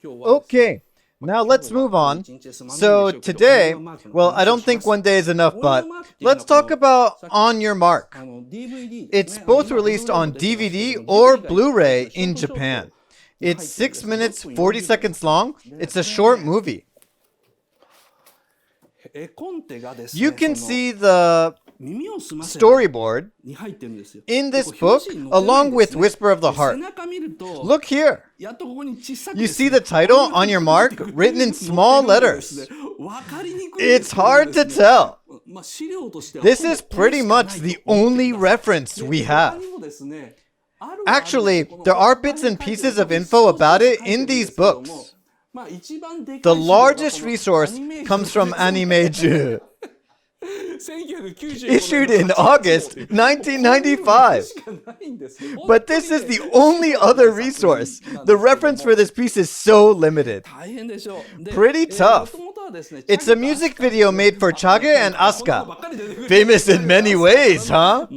Okay, now let's move on. So today, well, I don't think one day is enough, but let's talk about On Your Mark. It's both released on DVD or Blu-ray in Japan. It's 6 minutes, 40 seconds long. It's a short movie. You can see the storyboard in this book along with Whisper of the Heart. Look here. You see the title, On Your Mark, written in small letters. It's hard to tell. This is pretty much the only reference we have. Actually, there are bits and pieces of info about it in these books. The largest resource comes from Anime-ju, issued in August 1995. But this is the only other resource. The reference for this piece is so limited. Pretty tough. It's a music video made for Chage and Asuka. Famous in many ways, huh?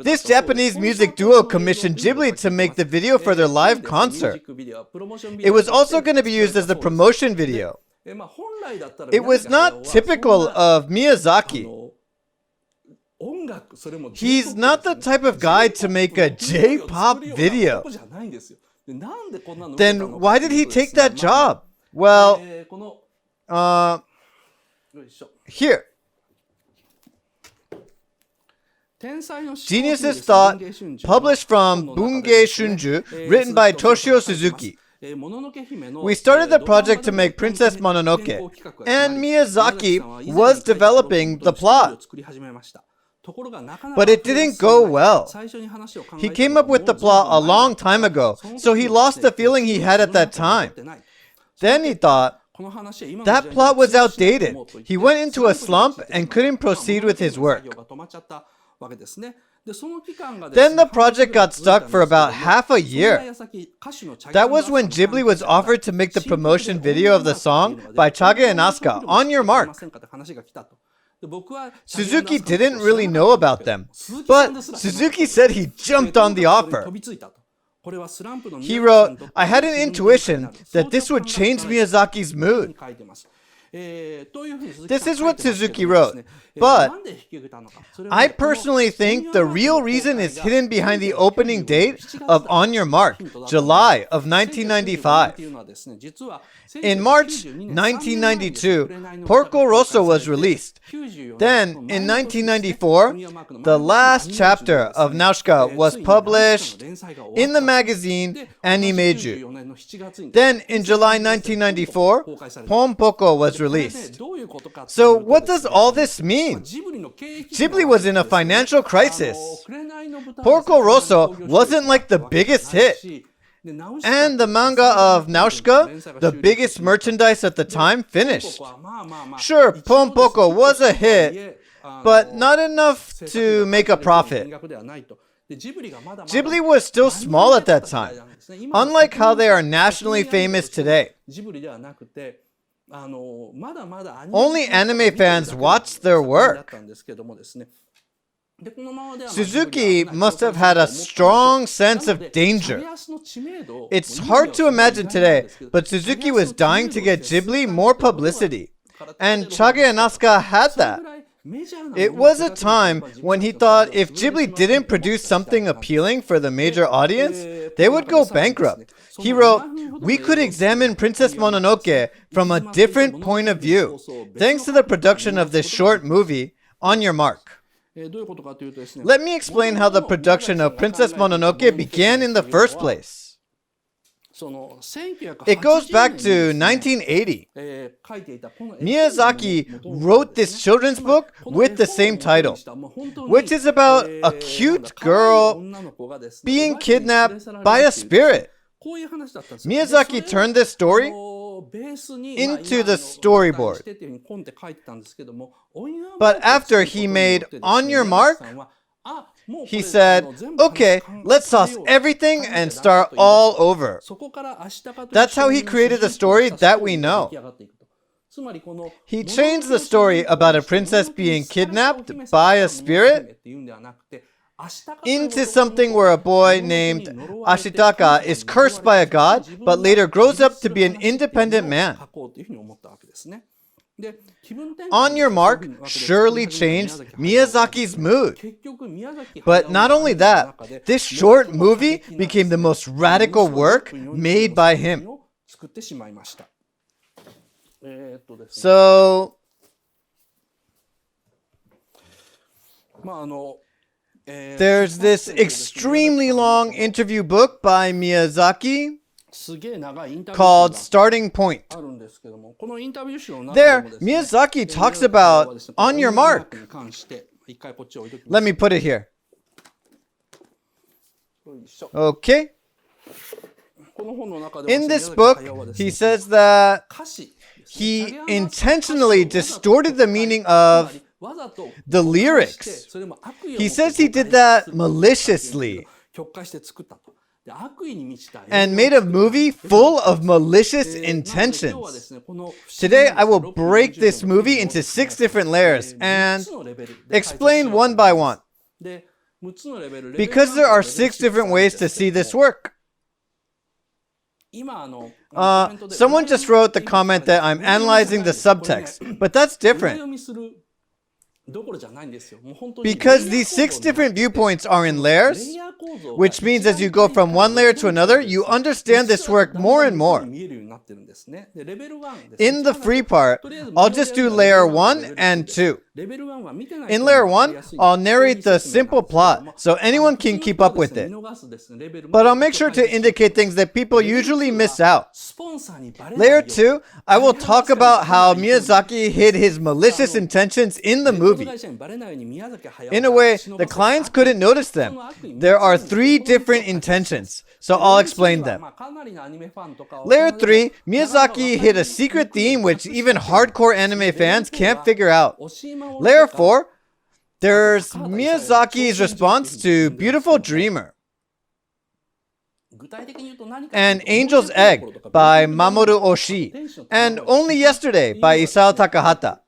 This Japanese music duo commissioned Ghibli to make the video for their live concert. It was also going to be used as the promotion video. It was not typical of Miyazaki. He's not the type of guy to make a J-pop video. Then why did he take that job? Well, here. Geniuses Thought, published from Bunge Shunju, written by Toshio Suzuki. We started the project to make Princess Mononoke, and Miyazaki was developing the plot. But it didn't go well. He came up with the plot a long time ago, so he lost the feeling he had at that time. Then he thought, that plot was outdated. He went into a slump and couldn't proceed with his work. Then the project got stuck for about half a year. That was when Ghibli was offered to make the promotion video of the song by Chage and Asuka, On Your Mark. Suzuki didn't really know about them, but Suzuki said he jumped on the offer. He wrote, I had an intuition that this would change Miyazaki's mood. This is what Suzuki wrote, but I personally think the real reason is hidden behind the opening date of On Your Mark, July of 1995. In March 1992, Porco Rosso was released. Then, in 1994, the last chapter of Nausicaa was published in the magazine Anime-ju. Then, in July 1994, Pon Poko was released. So, what does all this mean? Ghibli was in a financial crisis. Porco Rosso wasn't like the biggest hit. And the manga of Nausicaa, the biggest merchandise at the time, finished. Sure, Pon Poko was a hit, but not enough to make a profit. Ghibli was still small at that time, unlike how they are nationally famous today. Only anime fans watched their work. Suzuki must have had a strong sense of danger. It's hard to imagine today, but Suzuki was dying to get Ghibli more publicity. And Chage and Asuka had that. It was a time when he thought if Ghibli didn't produce something appealing for the major audience, they would go bankrupt. He wrote, we could examine Princess Mononoke from a different point of view, thanks to the production of this short movie, On Your Mark. Let me explain how the production of Princess Mononoke began in the first place. It goes back to 1980. Miyazaki wrote this children's book with the same title, which is about a cute girl being kidnapped by a spirit. Miyazaki turned this story into the storyboard. But after he made On Your Mark, he said, okay, let's toss everything and start all over. That's how he created the story that we know. He changed the story about a princess being kidnapped by a spirit into something where a boy named Ashitaka is cursed by a god, but later grows up to be an independent man. On Your Mark surely changed Miyazaki's mood. But not only that, this short movie became the most radical work made by him. So, there's this extremely long interview book by Miyazaki called Starting Point. There, Miyazaki talks about On Your Mark. Let me put it here. Okay. In this book, he says that he intentionally distorted the meaning of the lyrics. He says he did that maliciously and made a movie full of malicious intentions. Today, I will break this movie into 6 different layers and explain one by one. Because there are 6 different ways to see this work. Someone just wrote the comment that I'm analyzing the subtext, but that's different. Because these 6 different viewpoints are in layers, which means as you go from one layer to another, you understand this work more and more. In the free part, I'll just do layer 1 and 2. In layer 1, I'll narrate the simple plot so anyone can keep up with it. But I'll make sure to indicate things that people usually miss out. Layer 2, I will talk about how Miyazaki hid his malicious intentions in the movie. In a way, the clients couldn't notice them. There are 3 different intentions, so I'll explain them. Layer 3, Miyazaki hid a secret theme which even hardcore anime fans can't figure out. Layer 4, there's Miyazaki's response to Beautiful Dreamer and Angel's Egg by Mamoru Oshii, and Only Yesterday by Isao Takahata.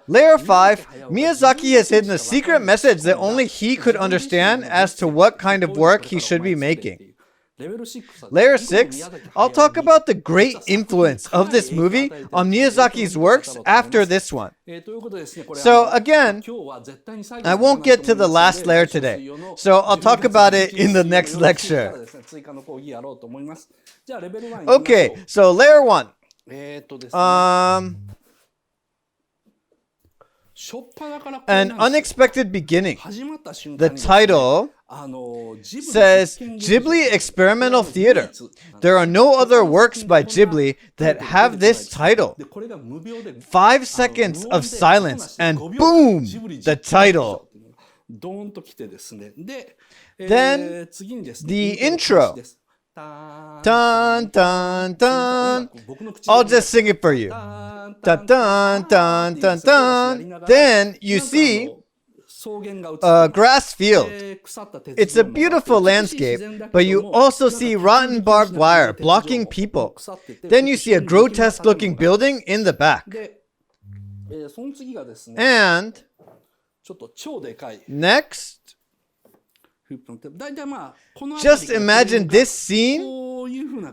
Layer 5, Miyazaki has hidden a secret message that only he could understand as to what kind of work he should be making. Layer 6, I'll talk about the great influence of this movie on Miyazaki's works after this one. So again, I won't get to the last layer today, so I'll talk about it in the next lecture. Okay, so layer 1. An Unexpected Beginning. The title says Ghibli Experimental Theater. There are no other works by Ghibli that have this title. 5 seconds of silence and boom, the title. Then the intro. Dun dun dun. I'll just sing it for you. Dun dun dun dun dun. Then you see a grass field. It's a beautiful landscape, but you also see rotten barbed wire blocking people. Then you see a grotesque looking building in the back. And next, just imagine this scene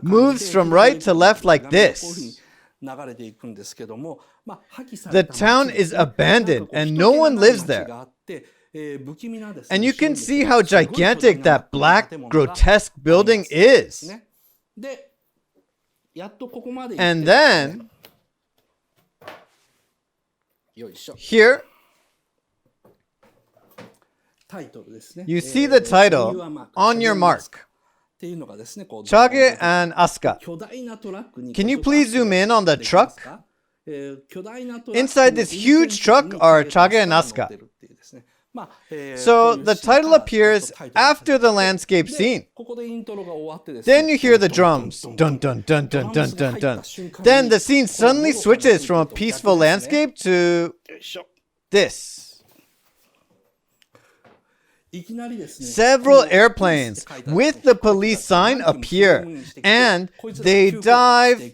moves from right to left like this. The town is abandoned and no one lives there. And you can see how gigantic that black, grotesque building is. And then, here, you see the title, On Your Mark. Chage and Asuka. Can you please zoom in on the truck? Inside this huge truck are Chage and Asuka. So the title appears after the landscape scene. Then you hear the drums. Dun dun dun dun dun dun dun. Then the scene suddenly switches from a peaceful landscape to this. Several airplanes with the police sign appear, and they dive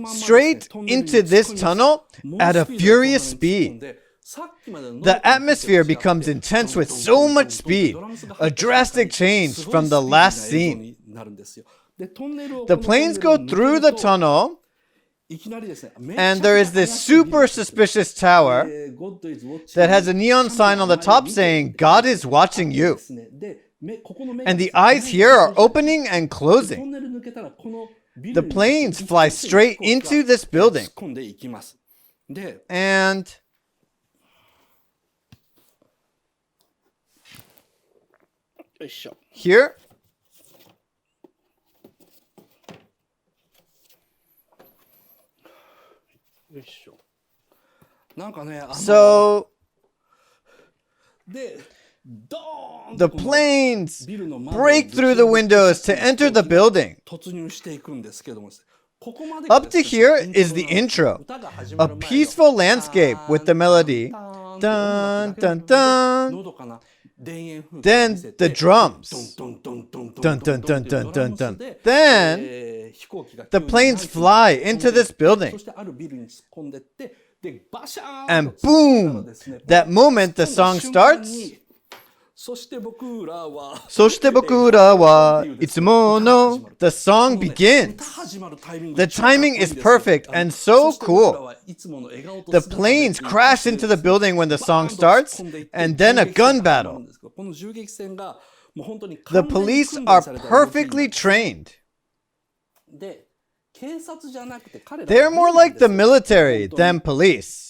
straight into this tunnel at a furious speed. The atmosphere becomes intense with so much speed, a drastic change from the last scene. The planes go through the tunnel, and there is this super suspicious tower that has a neon sign on the top saying, "God is watching you." And the eyes here are opening and closing. The planes fly straight into this building. And here, so the planes break through the windows to enter the building. Up to here is the intro, a peaceful landscape with the melody. Dun, dun, dun. Then the drums. Dun, dun, dun, dun, dun, dun. Then the planes fly into this building. And boom! That moment the song starts. そして僕らはいつもの The song begins. The timing is perfect and so cool. The planes crash into the building when the song starts, and then a gun battle. The police are perfectly trained. They're more like the military than police.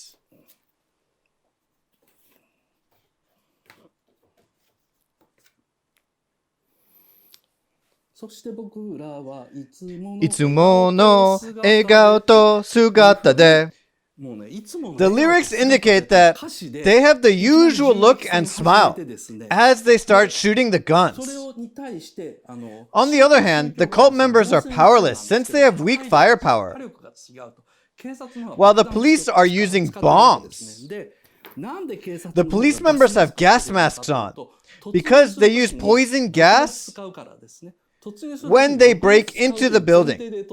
The lyrics indicate that they have the usual look and smile as they start shooting the guns. On the other hand, the cult members are powerless since they have weak firepower, while the police are using bombs. The police members have gas masks on because they use poison gas when they break into the building.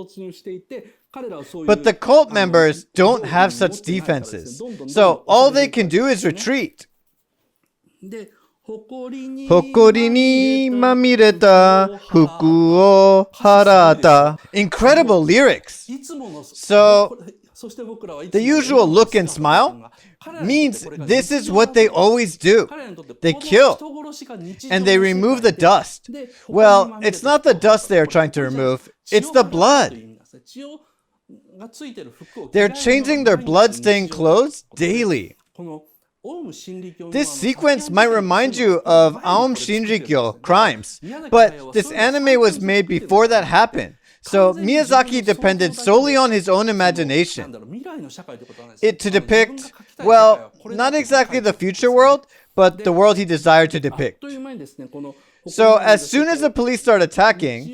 But the cult members don't have such defenses, so all they can do is retreat. Incredible lyrics. So, the usual look and smile means this is what they always do. They kill, and they remove the dust. Well, it's not the dust they are trying to remove, it's the blood. They're changing their blood-stained clothes daily. This sequence might remind you of Aum Shinrikyo crimes, but this anime was made before that happened. So Miyazaki depended solely on his own imagination to depict, well, not exactly the future world, but the world he desired to depict. So as soon as the police start attacking,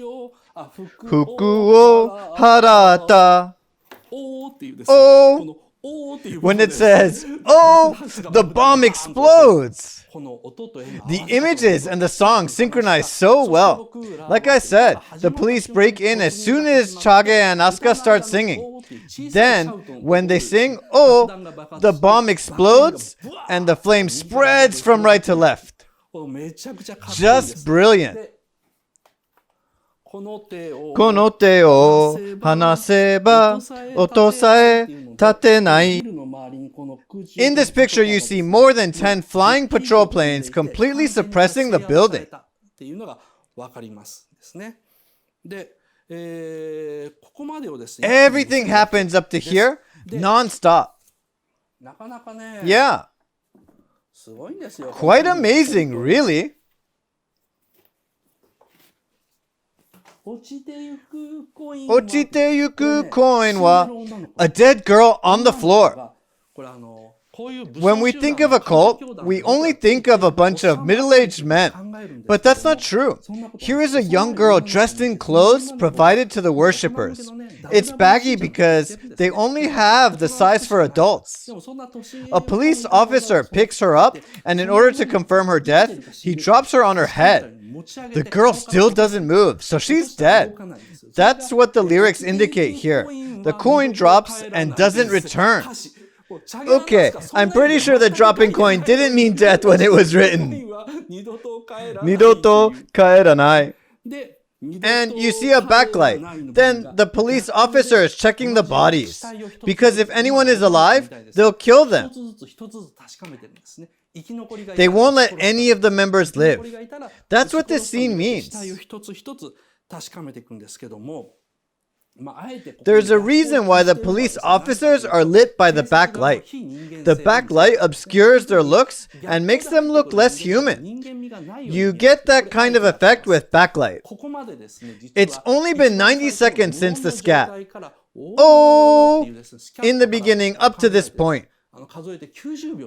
Fuku o harata, oh, when it says, oh, the bomb explodes. The images and the song synchronize so well. Like I said, the police break in as soon as Chage and Asuka start singing. Then, when they sing, oh, the bomb explodes and the flame spreads from right to left. Just brilliant. この手を離せば音さえ立てない In this picture, you see more than 10 flying patrol planes completely suppressing the building. Everything happens up to here non-stop. Yeah. Quite amazing, really. 落ちてゆくコインは a dead girl on the floor. When we think of a cult, we only think of a bunch of middle-aged men. But that's not true. Here is a young girl dressed in clothes provided to the worshippers. It's baggy because they only have the size for adults. A police officer picks her up, and in order to confirm her death, he drops her on her head. The girl still doesn't move, so she's dead. That's what the lyrics indicate here. The coin drops and doesn't return. Okay, I'm pretty sure that dropping coin didn't mean death when it was written. Nidoto kaeranai. And you see a backlight. Then the police officer is checking the bodies. Because if anyone is alive, they'll kill them. They won't let any of the members live. That's what this scene means. There's a reason why the police officers are lit by the backlight. The backlight obscures their looks and makes them look less human. You get that kind of effect with backlight. It's only been 90 seconds since the scat. Oh, in the beginning up to this point.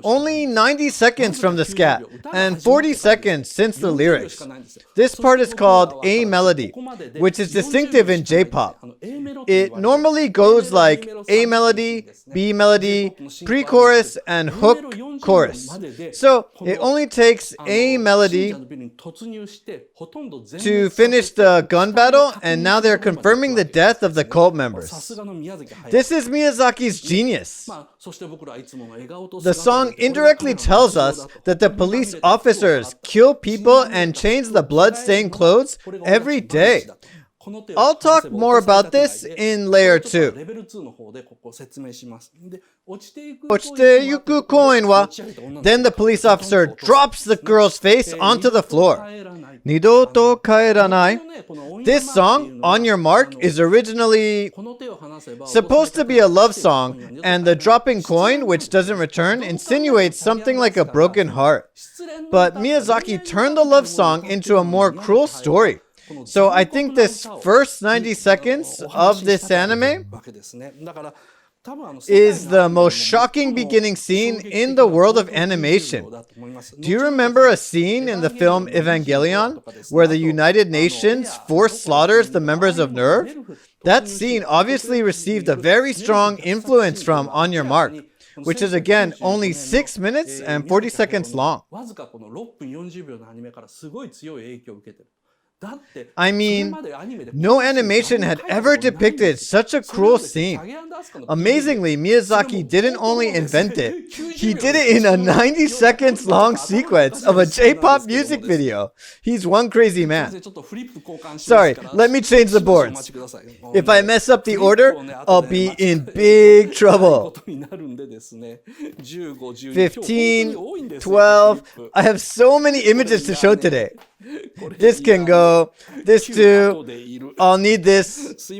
Only 90 seconds from the scat and 40 seconds since the lyrics. This part is called A melody, which is distinctive in J-pop. It normally goes like A melody, B melody, pre-chorus, and hook chorus. So it only takes A melody to finish the gun battle, and now they're confirming the death of the cult members. This is Miyazaki's genius. The song indirectly tells us that the police officers kill people and change the blood-stained clothes every day. I'll talk more about this in layer 2. 落ちてゆくコインは Then the police officer drops the girl's face onto the floor. 二度と帰らない This song, On Your Mark, is originally supposed to be a love song, and the dropping coin, which doesn't return, insinuates something like a broken heart. But Miyazaki turned the love song into a more cruel story. So I think this first 90 seconds of this anime is the most shocking beginning scene in the world of animation. Do you remember a scene in the film Evangelion where the United Nations force slaughters the members of NERV? That scene obviously received a very strong influence from On Your Mark, which is again only 6 minutes and 40 seconds long. I mean, no animation had ever depicted such a cruel scene. Amazingly, Miyazaki didn't only invent it, he did it in a 90 seconds long sequence of a J-pop music video. He's one crazy man. Sorry, let me change the boards. If I mess up the order, I'll be in big trouble. 15, 12, I have so many images to show today. This can go, this too, I'll need this.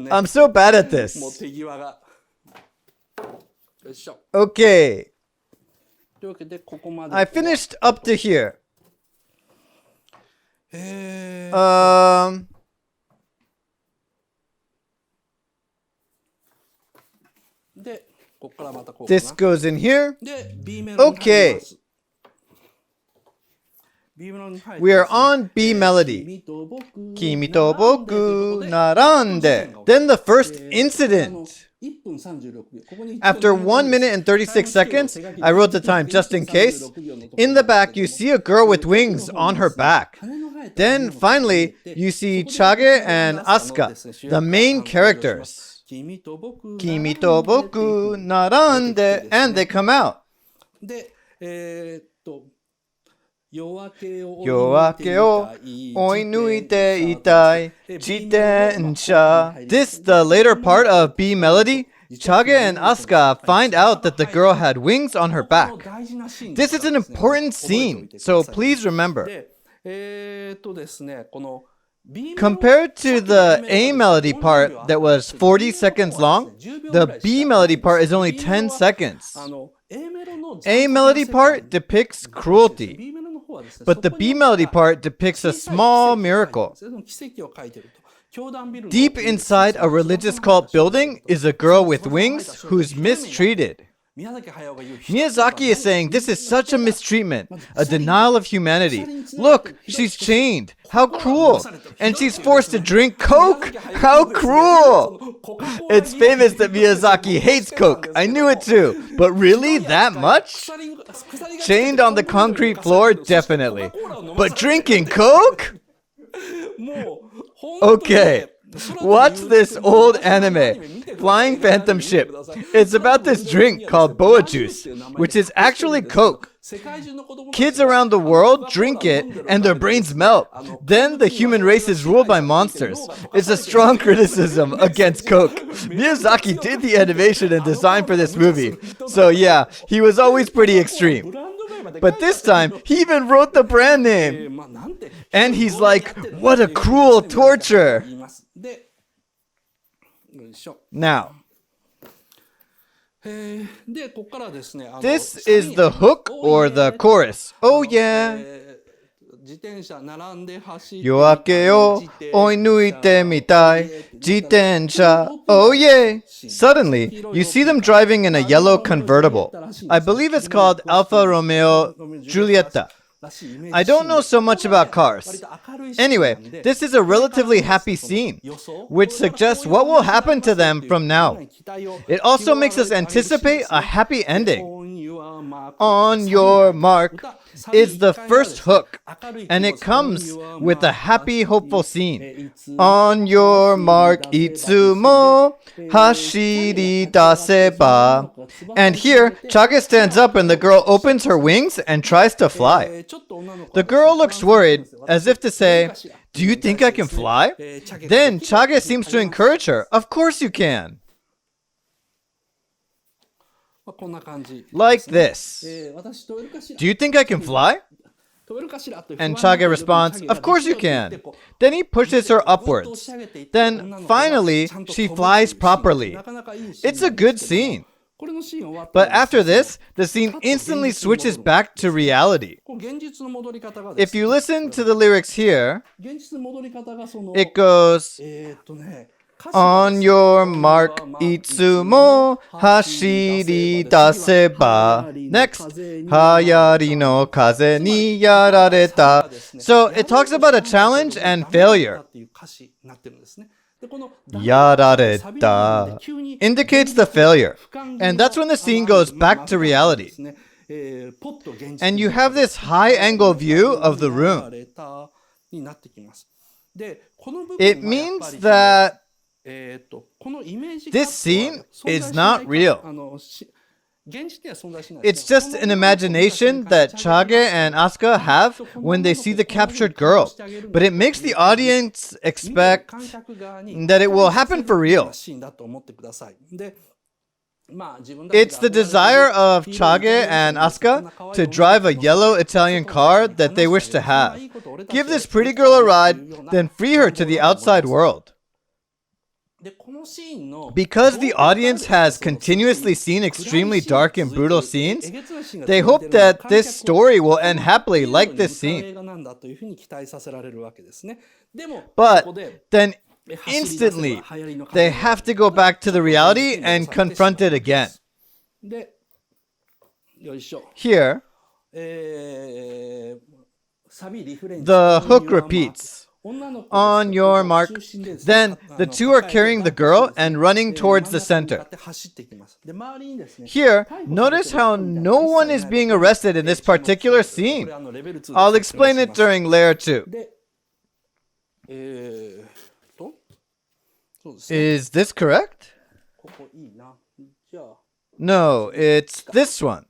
I'm so bad at this. Okay. I finished up to here. This goes in here. Okay. We are on B melody. Kimi to boku narande. Then the first incident. After 1 minute and 36 seconds, I wrote the time just in case. In the back, you see a girl with wings on her back. Then finally, you see Chage and Asuka, the main characters. Kimi to boku narande, and they come out. 夜明けを追い抜いていたい自転車 This, the later part of B melody, Chage and Asuka find out that the girl had wings on her back. This is an important scene, so please remember. Compared to the A melody part that was 40 seconds long, the B melody part is only 10 seconds. A melody part depicts cruelty, but the B melody part depicts a small miracle. Deep inside a religious cult building is a girl with wings who's mistreated. Miyazaki is saying this is such a mistreatment, a denial of humanity. Look, she's chained. How cruel. And she's forced to drink Coke. How cruel. It's famous that Miyazaki hates Coke. I knew it too. But really, that much? Chained on the concrete floor, definitely. But drinking Coke? Okay. Watch this old anime. Flying Phantom Ship. It's about this drink called boa juice, which is actually Coke. Kids around the world drink it and their brains melt. Then the human race is ruled by monsters. It's a strong criticism against Coke. Miyazaki did the animation and design for this movie. So yeah, he was always pretty extreme. But this time, he even wrote the brand name. And he's like, what a cruel torture. Now, this is the hook or the chorus. Oh yeah. 夜明けを追い抜いてみたい自転車 Oh yeah. Suddenly, you see them driving in a yellow convertible. I believe it's called Alfa Romeo Giulietta. I don't know so much about cars. Anyway, this is a relatively happy scene, which suggests what will happen to them from now. It also makes us anticipate a happy ending. On your mark is the first hook, and it comes with a happy, hopeful scene. On your mark, itsumo hashiri daseba. And here, Chage stands up and the girl opens her wings and tries to fly. The girl looks worried, as if to say, do you think I can fly? Then Chage seems to encourage her. Of course you can. Like this. Do you think I can fly? And Chage responds, of course you can. Then he pushes her upwards. Then finally, she flies properly. It's a good scene. But after this, the scene instantly switches back to reality. If you listen to the lyrics here, it goes, on your mark, itsumo hashiri daseba. Next, hayari no kaze ni yarareta. So it talks about a challenge and failure. Yarareta indicates the failure. And that's when the scene goes back to reality. And you have this high angle view of the room. It means that this scene is not real. It's just an imagination that Chage and Asuka have when they see the captured girl. But it makes the audience expect that it will happen for real. It's the desire of Chage and Asuka to drive a yellow Italian car that they wish to have. Give this pretty girl a ride, then free her to the outside world. Because the audience has continuously seen extremely dark and brutal scenes, they hope that this story will end happily like this scene. But then instantly, they have to go back to the reality and confront it again. Here, the hook repeats. On your mark. Then the two are carrying the girl and running towards the center. Here, notice how no one is being arrested in this particular scene. I'll explain it during layer 2. Is this correct? No, it's this one.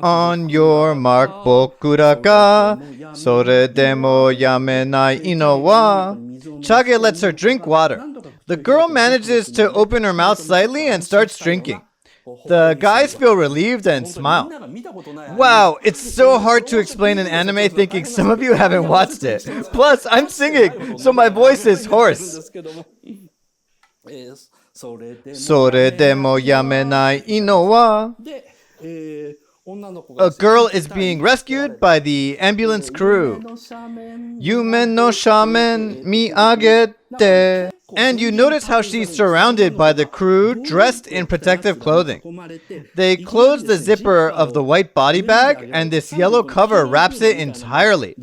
On your mark, bokura ga soredemo yamenai ino wa. Chage lets her drink water. The girl manages to open her mouth slightly and starts drinking. The guys feel relieved and smile. Wow, it's so hard to explain an anime thinking some of you haven't watched it. Plus, I'm singing, so my voice is hoarse. それでもやめないのは A girl is being rescued by the ambulance crew. Yume no shamen miyagete. And you notice how she's surrounded by the crew dressed in protective clothing. They close the zipper of the white body bag and this yellow cover wraps it entirely.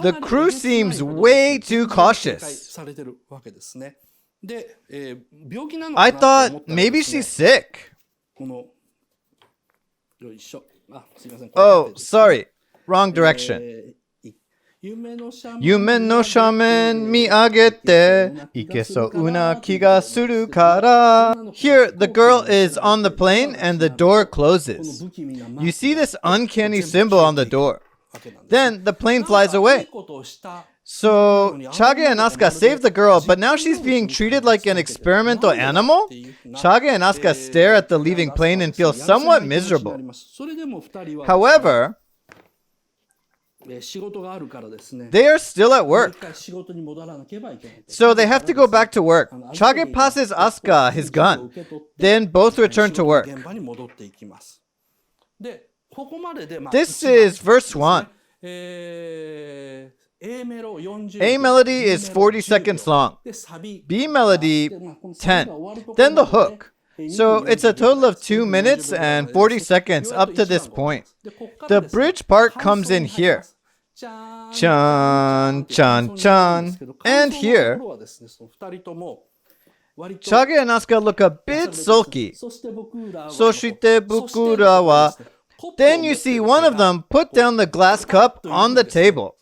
The crew seems way too cautious. I thought maybe she's sick. Oh, sorry. Wrong direction. 夢の斜面見上げていけそうな気がするから Here, the girl is on the plane and the door closes. You see this uncanny symbol on the door. Then the plane flies away. So, Chage and Asuka save the girl, but now she's being treated like an experimental animal? Chage and Asuka stare at the leaving plane and feel somewhat miserable. However, they are still at work. So they have to go back to work. Chage passes Asuka his gun. Then both return to work. This is verse 1. A melody is 40 seconds long. B melody, 10. Then the hook. So it's a total of 2 minutes and 40 seconds up to this point. The bridge part comes in here. Chan, chan, chan. And here, Chage and Asuka look a bit sulky. Soshite bukura wa. Then you see one of them put down the glass cup on the table.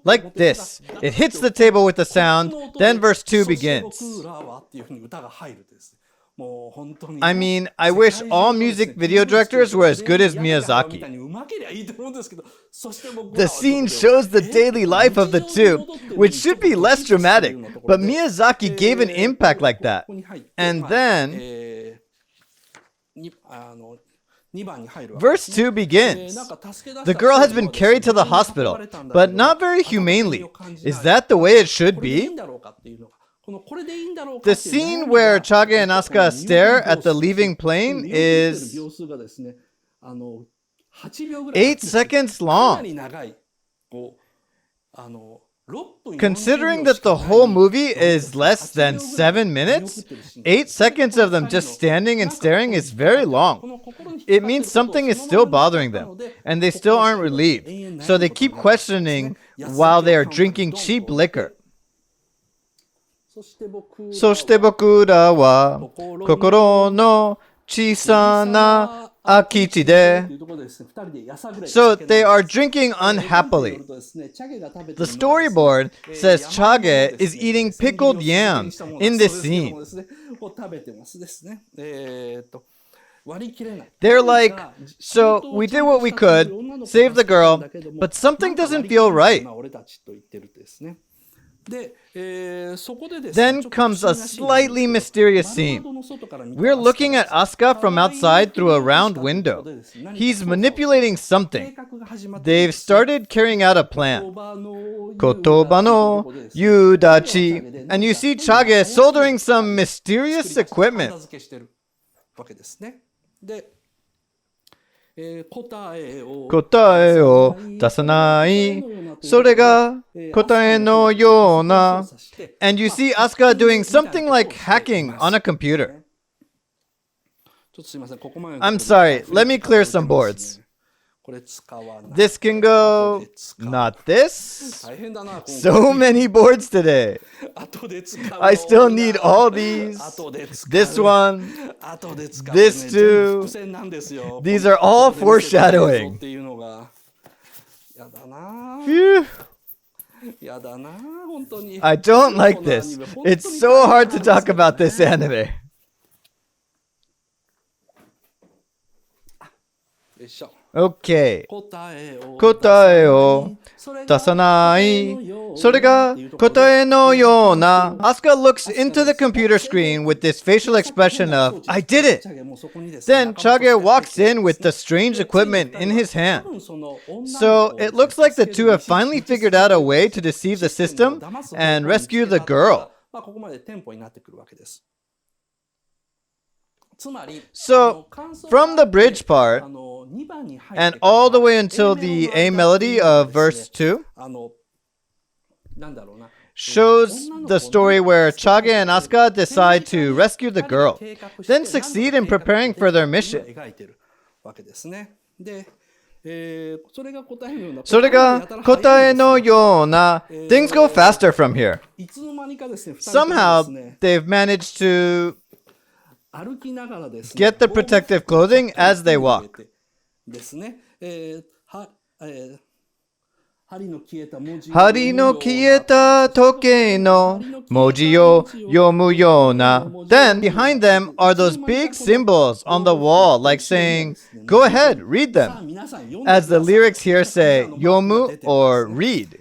Like this. It hits the table with a sound, then verse 2 begins. I mean, I wish all music video directors were as good as Miyazaki. The scene shows the daily life of the two, which should be less dramatic, but Miyazaki gave an impact like that. And then verse 2 begins. The girl has been carried to the hospital, but not very humanely. Is that the way it should be? The scene where Chage and Asuka stare at the leaving plane is 8 seconds long. Considering that the whole movie is less than 7 minutes, 8 seconds of them just standing and staring is very long. It means something is still bothering them, and they still aren't relieved, so they keep questioning while they are drinking cheap liquor. そして僕らは心の小さな空き地で So they are drinking unhappily. The storyboard says Chage is eating pickled yams in this scene. They're like, so we did what we could, saved the girl, but something doesn't feel right. Then comes a slightly mysterious scene. We're looking at Asuka from outside through a round window. He's manipulating something. They've started carrying out a plan. Kotoba no yudachi. And you see Chage soldering some mysterious equipment. 答えを出さない。それが答えのような。And you see Asuka doing something like hacking on a computer. I'm sorry, let me clear some boards. This can go, not this. So many boards today. I still need all these. This one. This too. These are all foreshadowing. Phew. I don't like this. It's so hard to talk about this anime. Okay. 答えを出さない。それが答えのような。Asuka looks into the computer screen with this facial expression of, I did it! Then Chage walks in with the strange equipment in his hand. So it looks like the two have finally figured out a way to deceive the system and rescue the girl. So, from the bridge part, and all the way until the A melody of verse 2, shows the story where Chage and Asuka decide to rescue the girl, then succeed in preparing for their mission. それが答えのような Things go faster from here. Somehow, they've managed to get the protective clothing as they walk. Hari no kieta toke no moji yo yomu yona. Then, behind them are those big symbols on the wall, like saying, go ahead, read them. As the lyrics here say, yomu or read.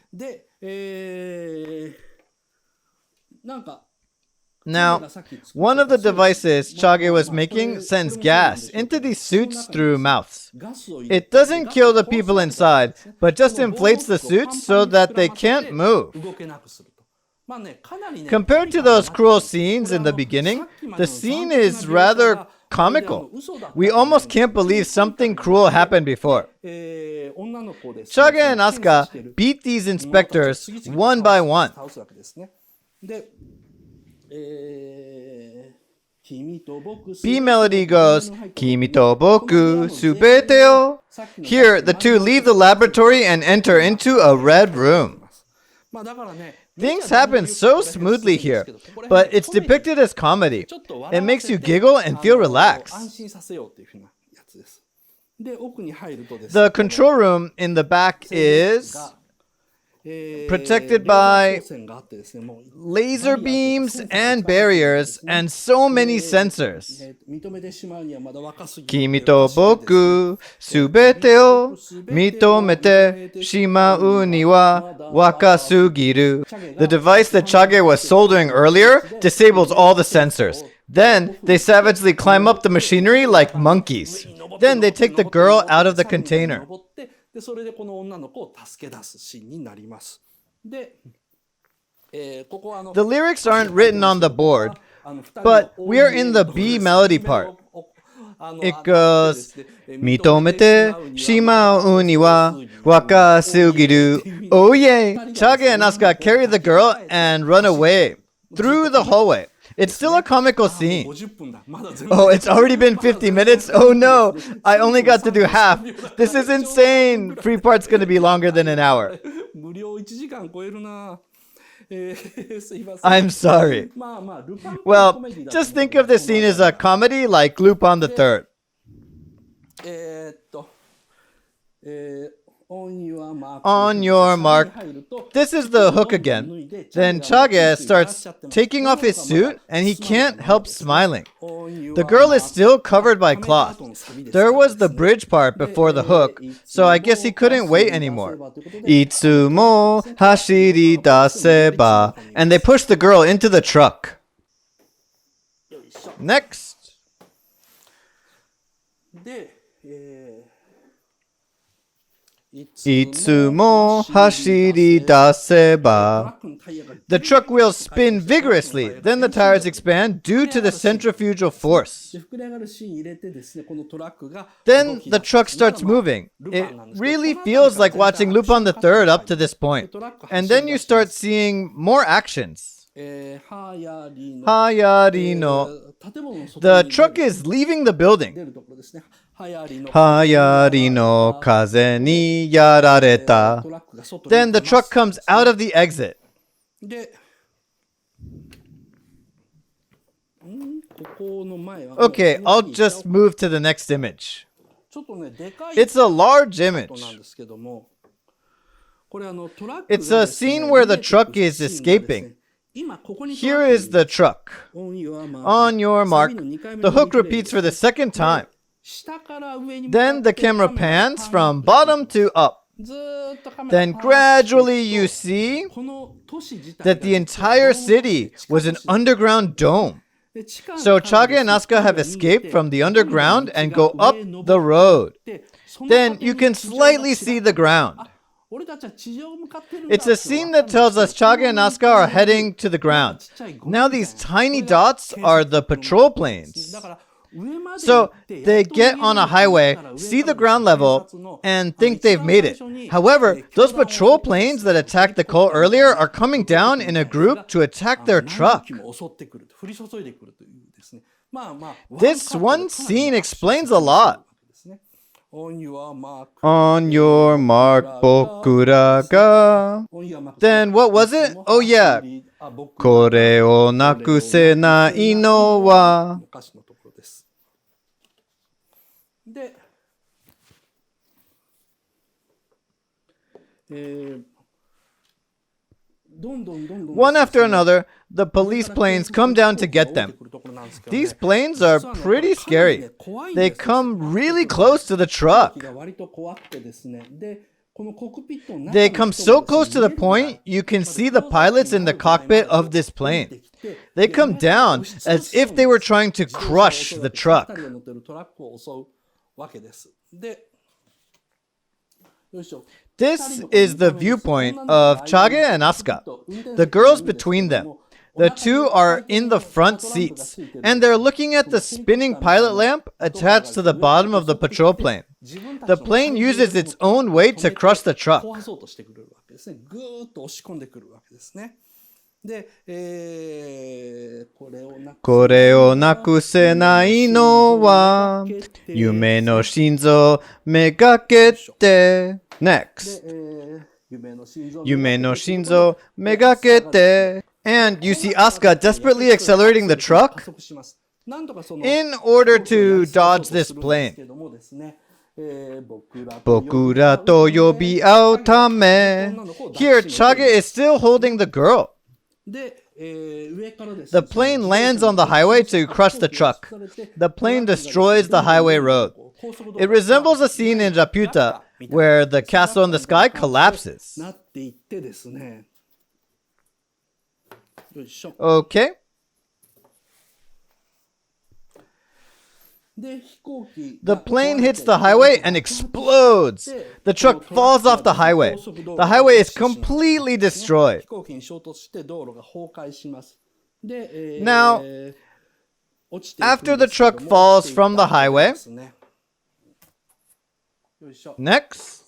Now, one of the devices Chage was making sends gas into these suits through mouths. It doesn't kill the people inside, but just inflates the suits so that they can't move. Compared to those cruel scenes in the beginning, the scene is rather comical. We almost can't believe something cruel happened before. Chage and Asuka beat these inspectors one by one. B melody goes, Kimi to boku subete o. Here, the two leave the laboratory and enter into a red room. Things happen so smoothly here, but it's depicted as comedy. It makes you giggle and feel relaxed. The control room in the back is protected by laser beams and barriers and so many sensors. Kimi to boku subete o mitomete shimau ni wa wakasugiru. The device that Chage was soldering earlier disables all the sensors. Then they savagely climb up the machinery like monkeys. Then they take the girl out of the container. The lyrics aren't written on the board, but we're in the B melody part. It goes, Mitomete shimau ni wa wakasugiru. Oh yay! Chage and Asuka carry the girl and run away through the hallway. It's still a comical scene. Oh, it's already been 50 minutes? Oh no, I only got to do half. This is insane. Free part's going to be longer than an hour. I'm sorry. Well, just think of this scene as a comedy like Lupin the Third. On your mark. This is the hook again. Then Chage starts taking off his suit and he can't help smiling. The girl is still covered by cloth. There was the bridge part before the hook, so I guess he couldn't wait anymore. Itsumo hashiri daseba. And they push the girl into the truck. Next. Itsumo hashiri daseba. The truck wheels spin vigorously, then the tires expand due to the centrifugal force. Then the truck starts moving. It really feels like watching Lupin the Third up to this point. And then you start seeing more actions. Hayarino. The truck is leaving the building. Hayari no kaze ni yarareta. Then the truck comes out of the exit. Okay, I'll just move to the next image. It's a large image. It's a scene where the truck is escaping. Here is the truck. On your mark. The hook repeats for the second time. Then the camera pans from bottom to up. Then gradually you see that the entire city was an underground dome. So Chage and Asuka have escaped from the underground and go up the road. Then you can slightly see the ground. It's a scene that tells us Chage and Asuka are heading to the ground. Now these tiny dots are the patrol planes. So they get on a highway, see the ground level, and think they've made it. However, those patrol planes that attacked the cult earlier are coming down in a group to attack their truck. This one scene explains a lot. On your mark, bokura ga. Then what was it? Oh yeah. Kore o nakusenai no wa. One after another, the police planes come down to get them. These planes are pretty scary. They come really close to the truck. They come so close to the point you can see the pilots in the cockpit of this plane. They come down as if they were trying to crush the truck. This is the viewpoint of Chage and Asuka, the girls between them. The two are in the front seats, and they're looking at the spinning pilot lamp attached to the bottom of the patrol plane. The plane uses its own weight to crush the truck. これをなくせないのは夢の心臓めがけて Next 夢の心臓めがけて And you see Asuka desperately accelerating the truck in order to dodge this plane. 僕らと呼び合うため Here, Chage is still holding the girl. The plane lands on the highway to crush the truck. The plane destroys the highway road. It resembles a scene in Laputa where the castle in the sky collapses. Okay. The plane hits the highway and explodes. The truck falls off the highway. The highway is completely destroyed. Now, after the truck falls from the highway, next,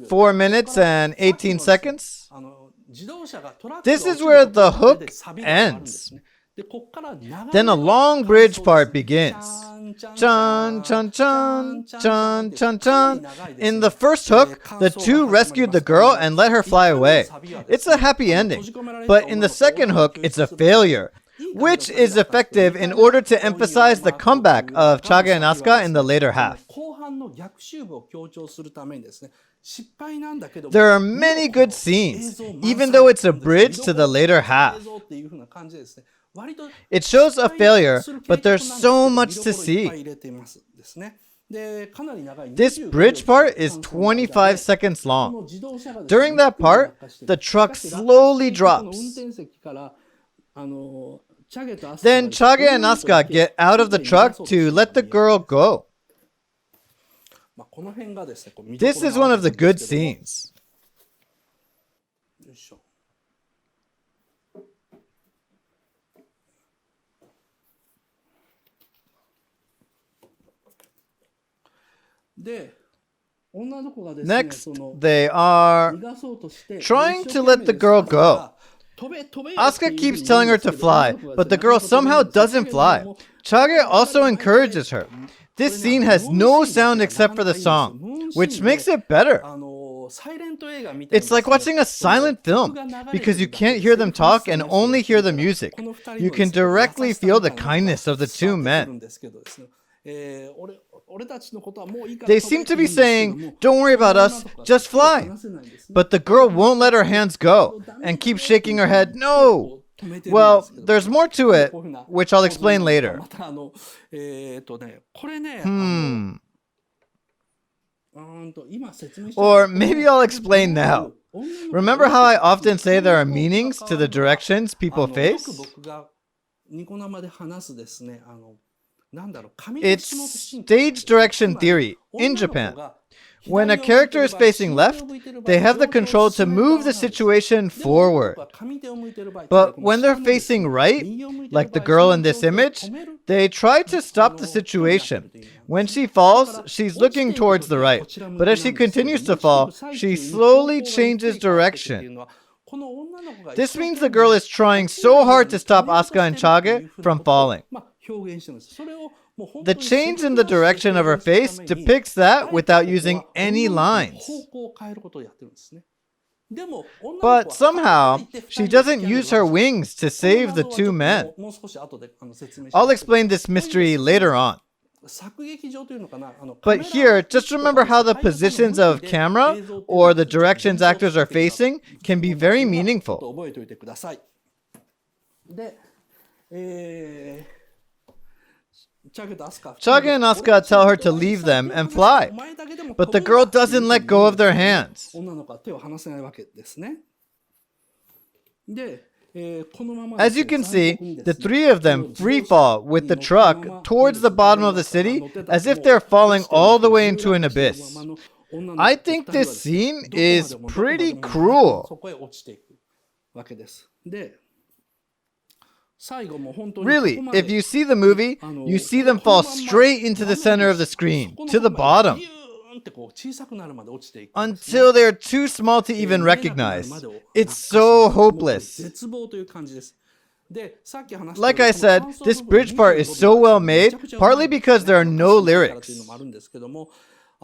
4 minutes and 18 seconds. This is where the hook ends. Then a long bridge part begins. Chan, chan, chan, chan, chan, chan. In the first hook, the two rescued the girl and let her fly away. It's a happy ending. But in the second hook, it's a failure, which is effective in order to emphasize the comeback of Chage and Asuka in the later half. There are many good scenes, even though it's a bridge to the later half. It shows a failure, but there's so much to see. This bridge part is 25 seconds long. During that part, the truck slowly drops. Then Chage and Asuka get out of the truck to let the girl go. This is one of the good scenes. Next, they are trying to let the girl go. Asuka keeps telling her to fly, but the girl somehow doesn't fly. Chage also encourages her. This scene has no sound except for the song, which makes it better. It's like watching a silent film, because you can't hear them talk and only hear the music. You can directly feel the kindness of the two men. They seem to be saying, don't worry about us, just fly. But the girl won't let her hands go and keeps shaking her head, no. Well, there's more to it, which I'll explain later. Or maybe I'll explain now. Remember how I often say there are meanings to the directions people face? It's stage direction theory in Japan. When a character is facing left, they have the control to move the situation forward. But when they're facing right, like the girl in this image, they try to stop the situation. When she falls, she's looking towards the right. But as she continues to fall, she slowly changes direction. This means the girl is trying so hard to stop Asuka and Chage from falling. The change in the direction of her face depicts that without using any lines. But somehow, she doesn't use her wings to save the two men. I'll explain this mystery later on. But here, just remember how the positions of camera or the directions actors are facing can be very meaningful. Chaga and Asuka tell her to leave them and fly, but the girl doesn't let go of their hands. As you can see, the three of them free fall with the truck towards the bottom of the city as if they're falling all the way into an abyss. I think this scene is pretty cruel. Really, if you see the movie, you see them fall straight into the center of the screen, to the bottom, until they're too small to even recognize. It's so hopeless. Like I said, this bridge part is so well made, partly because there are no lyrics.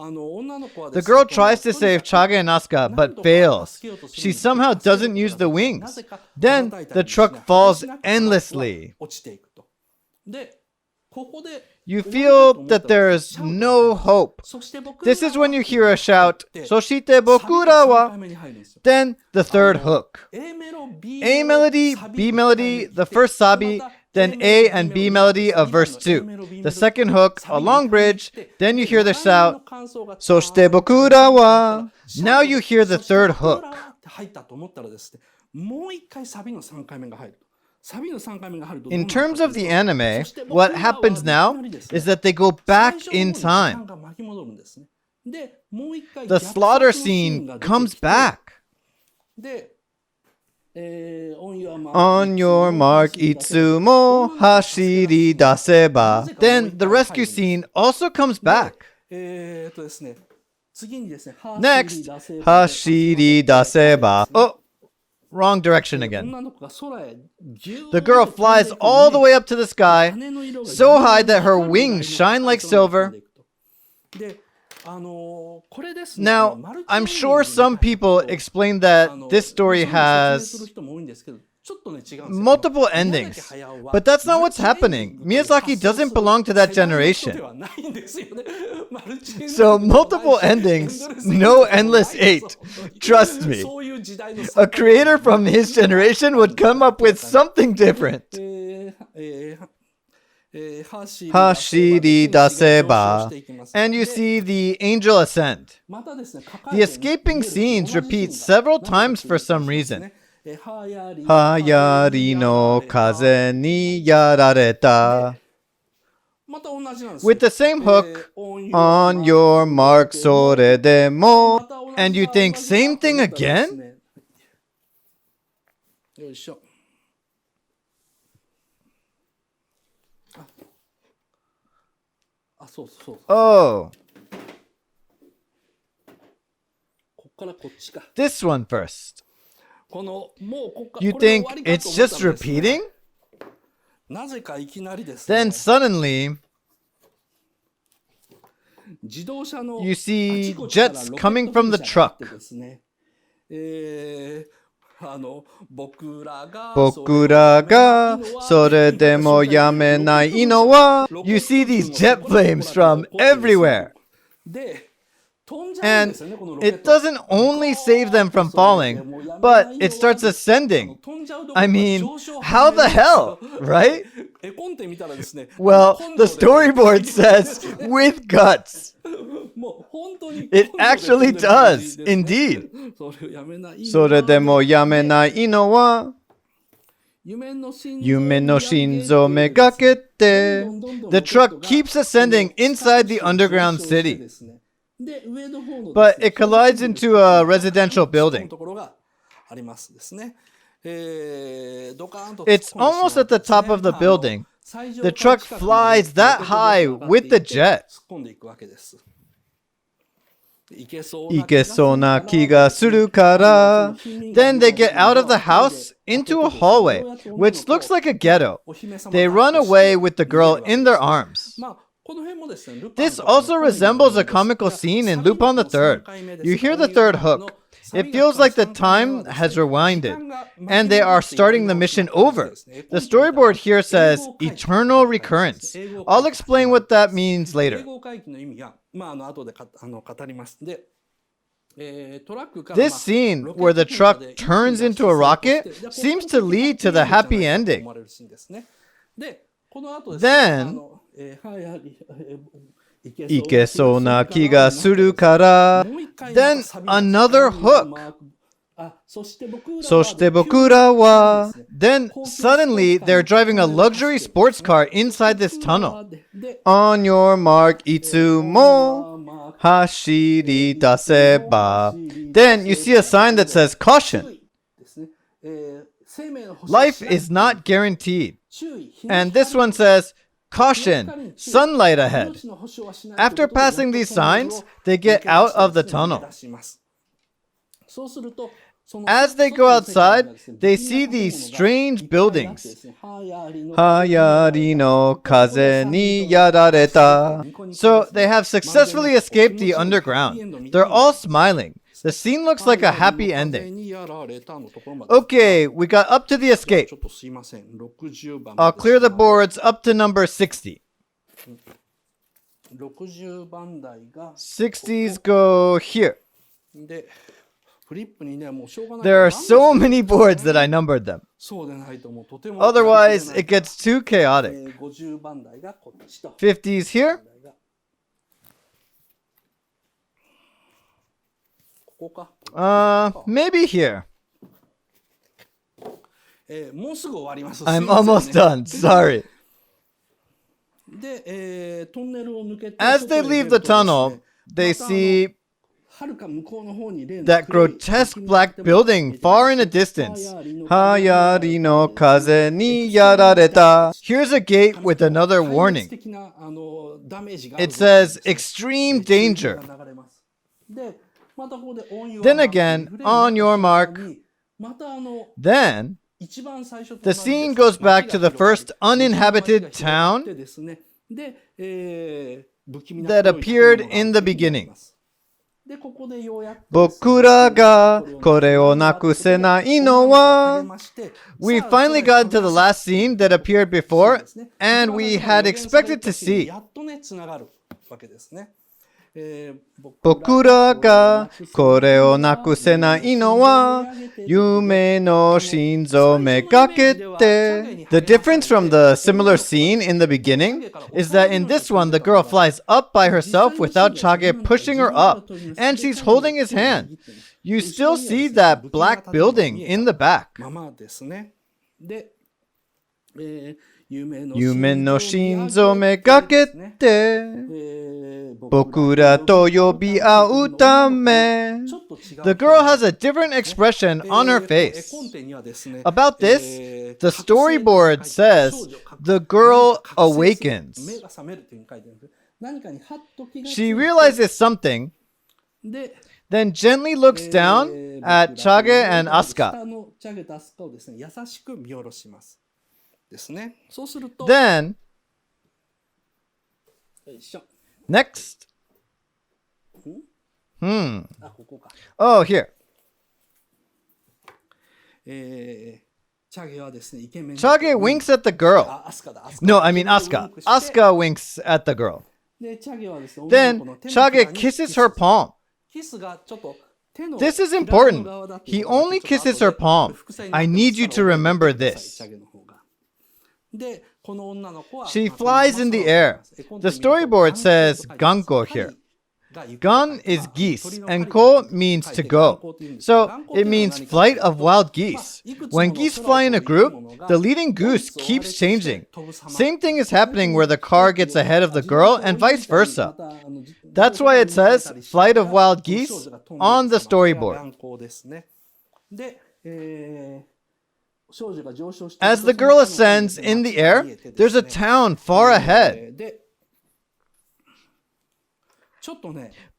The girl tries to save Chaga and Asuka, but fails. She somehow doesn't use the wings. Then the truck falls endlessly. You feel that there is no hope. This is when you hear a shout, "Soshite bokura wa." Then the third hook. A melody, B melody, the first sabi, then A and B melody of verse 2. The second hook, a long bridge, then you hear the shout, "Soshite bokura wa." Now you hear the third hook. In terms of the anime, what happens now is that they go back in time. The slaughter scene comes back. On your mark, itsumo hashiri daseba. Then the rescue scene also comes back. Next, hashiri daseba. Oh, wrong direction again. The girl flies all the way up to the sky, so high that her wings shine like silver. Now, I'm sure some people explain that this story has multiple endings, but that's not what's happening. Miyazaki doesn't belong to that generation. So multiple endings, no endless 8. Trust me. A creator from his generation would come up with something different. Hashiri daseba. And you see the angel ascend. The escaping scenes repeat several times for some reason. Hayari no kaze ni yarareta. With the same hook, on your mark, sore demo. And you think, same thing again? Oh. This one first. You think it's just repeating? Then suddenly, you see jets coming from the truck. Bokura ga sore demo yamenai ino wa. You see these jet flames from everywhere. And it doesn't only save them from falling, but it starts ascending. I mean, how the hell, right? Well, the storyboard says, with guts. It actually does, indeed. Sore demo yamenai ino wa. Yume no shinzo megakete. The truck keeps ascending inside the underground city. But it collides into a residential building. It's almost at the top of the building. The truck flies that high with the jet. Ikesona kiga suru kara. Then they get out of the house into a hallway, which looks like a ghetto. They run away with the girl in their arms. This also resembles a comical scene in Lupin the Third. You hear the third hook. It feels like the time has rewinded, and they are starting the mission over. The storyboard here says eternal recurrence. I'll explain what that means later. This scene where the truck turns into a rocket seems to lead to the happy ending. Then, いけそうな気がするから Then another hook. そして僕らは Then suddenly they're driving a luxury sports car inside this tunnel. On your mark, いつも走り出せば Then you see a sign that says caution. Life is not guaranteed. And this one says caution, sunlight ahead. After passing these signs, they get out of the tunnel. As they go outside, they see these strange buildings. 流行りの風にやられた So they have successfully escaped the underground. They're all smiling. The scene looks like a happy ending. Okay, we got up to the escape. I'll clear the boards up to number 60. 60s go here. There are so many boards that I numbered them. Otherwise, it gets too chaotic. 50s here. Maybe here. I'm almost done, sorry. As they leave the tunnel, they see that grotesque black building far in the distance. 流行りの風にやられた Here's a gate with another warning. It says extreme danger. Then again, on your mark. Then, the scene goes back to the first uninhabited town that appeared in the beginning. 僕らがこれをなくせないのは We finally got to the last scene that appeared before, and we had expected to see. 僕らがこれをなくせないのは夢の心臓めがけて The difference from the similar scene in the beginning is that in this one the girl flies up by herself without Chage pushing her up, and she's holding his hand. You still see that black building in the back. 夢の心臓めがけて僕らと呼び合うため The girl has a different expression on her face. About this, the storyboard says the girl awakens. She realizes something, then gently looks down at Chage and Asuka. Then, next. Oh, here. Chage winks at the girl. No, I mean Asuka. Asuka winks at the girl. Then Chage kisses her palm. This is important. He only kisses her palm. I need you to remember this. She flies in the air. The storyboard says ganko here. Gan is geese, and ko means to go. So it means flight of wild geese. When geese fly in a group, the leading goose keeps changing. Same thing is happening where the car gets ahead of the girl and vice versa. That's why it says flight of wild geese on the storyboard. As the girl ascends in the air, there's a town far ahead.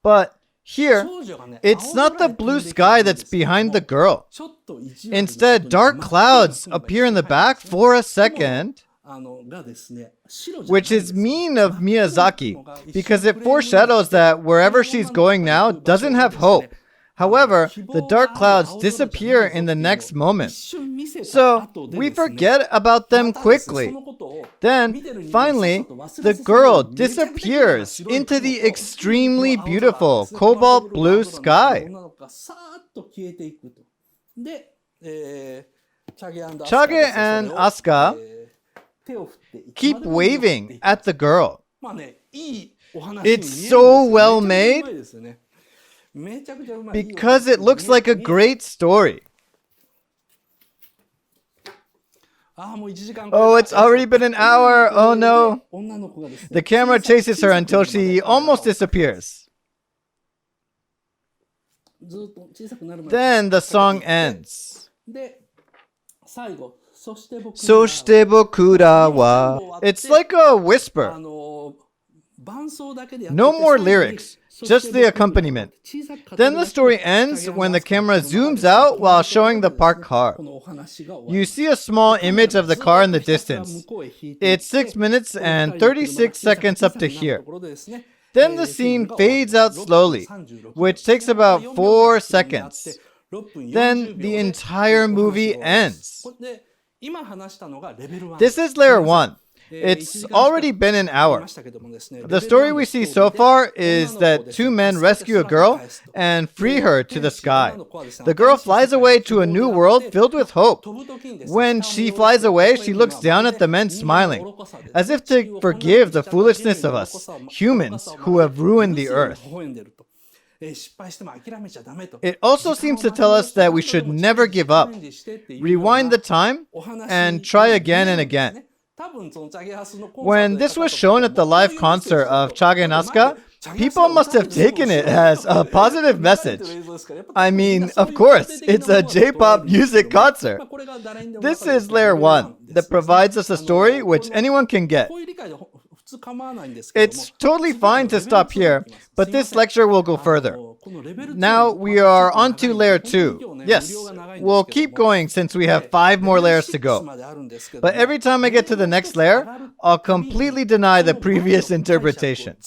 But here, it's not the blue sky that's behind the girl. Instead, dark clouds appear in the back for a second, which is mean of Miyazaki, because it foreshadows that wherever she's going now doesn't have hope. However, the dark clouds disappear in the next moment. So we forget about them quickly. Then, finally, the girl disappears into the extremely beautiful cobalt blue sky. Chage and Asuka keep waving at the girl. It's so well made because it looks like a great story. Oh, it's already been an hour. Oh no. The camera chases her until she almost disappears. Then the song ends. そして僕らは It's like a whisper. No more lyrics, just the accompaniment. Then the story ends when the camera zooms out while showing the parked car. You see a small image of the car in the distance. It's 6 minutes and 36 seconds up to here. Then the scene fades out slowly, which takes about 4 seconds. Then the entire movie ends. This is layer 1. It's already been an hour. The story we see so far is that two men rescue a girl and free her to the sky. The girl flies away to a new world filled with hope. When she flies away, she looks down at the men smiling, as if to forgive the foolishness of us, humans who have ruined the earth. It also seems to tell us that we should never give up. Rewind the time and try again and again. When this was shown at the live concert of Chage and Asuka, people must have taken it as a positive message. I mean, of course, it's a J-pop music concert. This is layer 1 that provides us a story which anyone can get. It's totally fine to stop here, but this lecture will go further. Now we are on to layer 2. Yes, we'll keep going since we have 5 more layers to go. But every time I get to the next layer, I'll completely deny the previous interpretation.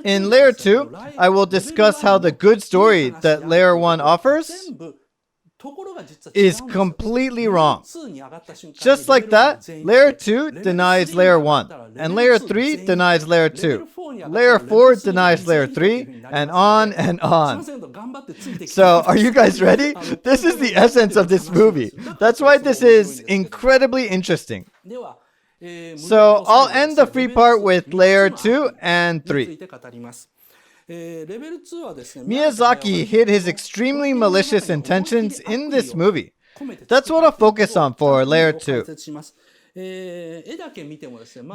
In layer 2, I will discuss how the good story that layer 1 offers is completely wrong. Just like that, layer 2 denies layer 1, and layer 3 denies layer 2. Layer 4 denies layer 3, and on and on. So, are you guys ready? This is the essence of this movie. That's why this is incredibly interesting. So, I'll end the free part with layer 2 and 3. Miyazaki hid his extremely malicious intentions in this movie. That's what I'll focus on for layer 2.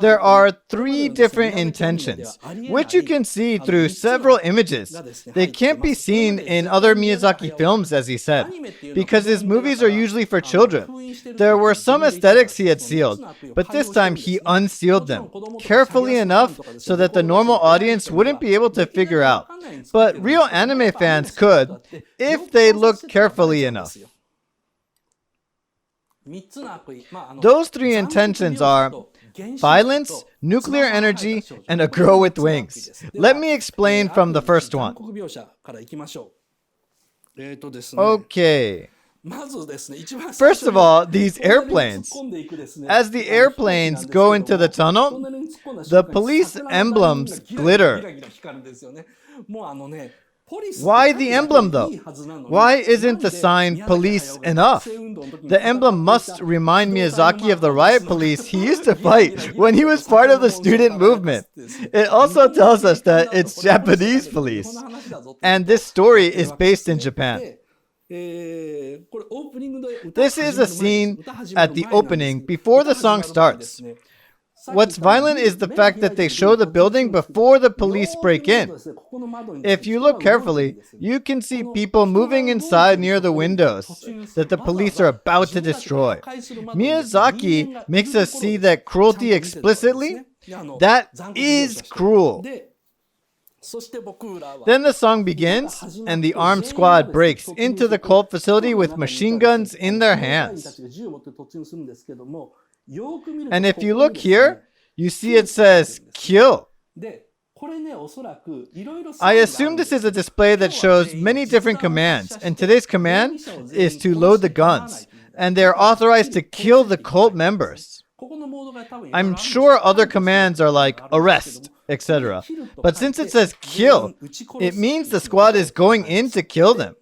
There are 3 different intentions, which you can see through several images. They can't be seen in other Miyazaki films, as he said, because his movies are usually for children. There were some aesthetics he had sealed, but this time he unsealed them, carefully enough so that the normal audience wouldn't be able to figure out. But real anime fans could, if they looked carefully enough. Those 3 intentions are violence, nuclear energy, and a girl with wings. Let me explain from the first one. Okay. First of all, these airplanes. As the airplanes go into the tunnel, the police emblems glitter. Why the emblem though? Why isn't the sign police enough? The emblem must remind Miyazaki of the riot police he used to fight when he was part of the student movement. It also tells us that it's Japanese police. And this story is based in Japan. This is a scene at the opening before the song starts. What's violent is the fact that they show the building before the police break in. If you look carefully, you can see people moving inside near the windows that the police are about to destroy. Miyazaki makes us see that cruelty explicitly. That is cruel. Then the song begins, and the armed squad breaks into the cult facility with machine guns in their hands. And if you look here, you see it says kill. I assume this is a display that shows many different commands, and today's command is to load the guns, and they're authorized to kill the cult members. I'm sure other commands are like arrest, etc. But since it says kill, it means the squad is going in to kill them.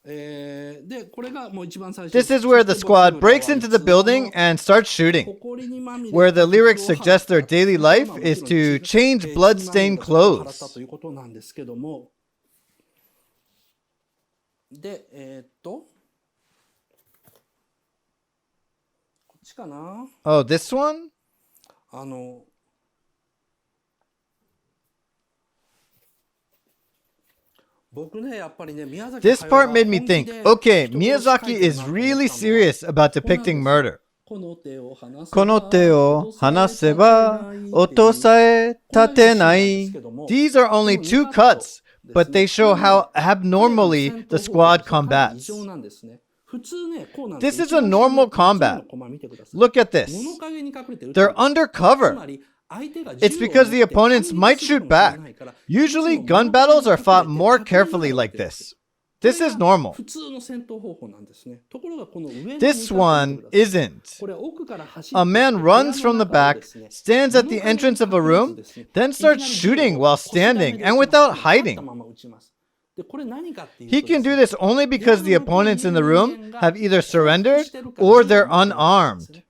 This is where the squad breaks into the building and starts shooting, where the lyrics suggest their daily life is to change blood-stained clothes. Oh, this one? This part made me think, okay, Miyazaki is really serious about depicting murder. この手を離せば音さえ立てない. These are only 2 cuts, but they show how abnormally the squad combats. This is a normal combat. Look at this. They're under cover. It's because the opponents might shoot back. Usually, gun battles are fought more carefully like this. This is normal. This one isn't. A man runs from the back, stands at the entrance of a room, then starts shooting while standing and without hiding. He can do this only because the opponents in the room have either surrendered or they're unarmed.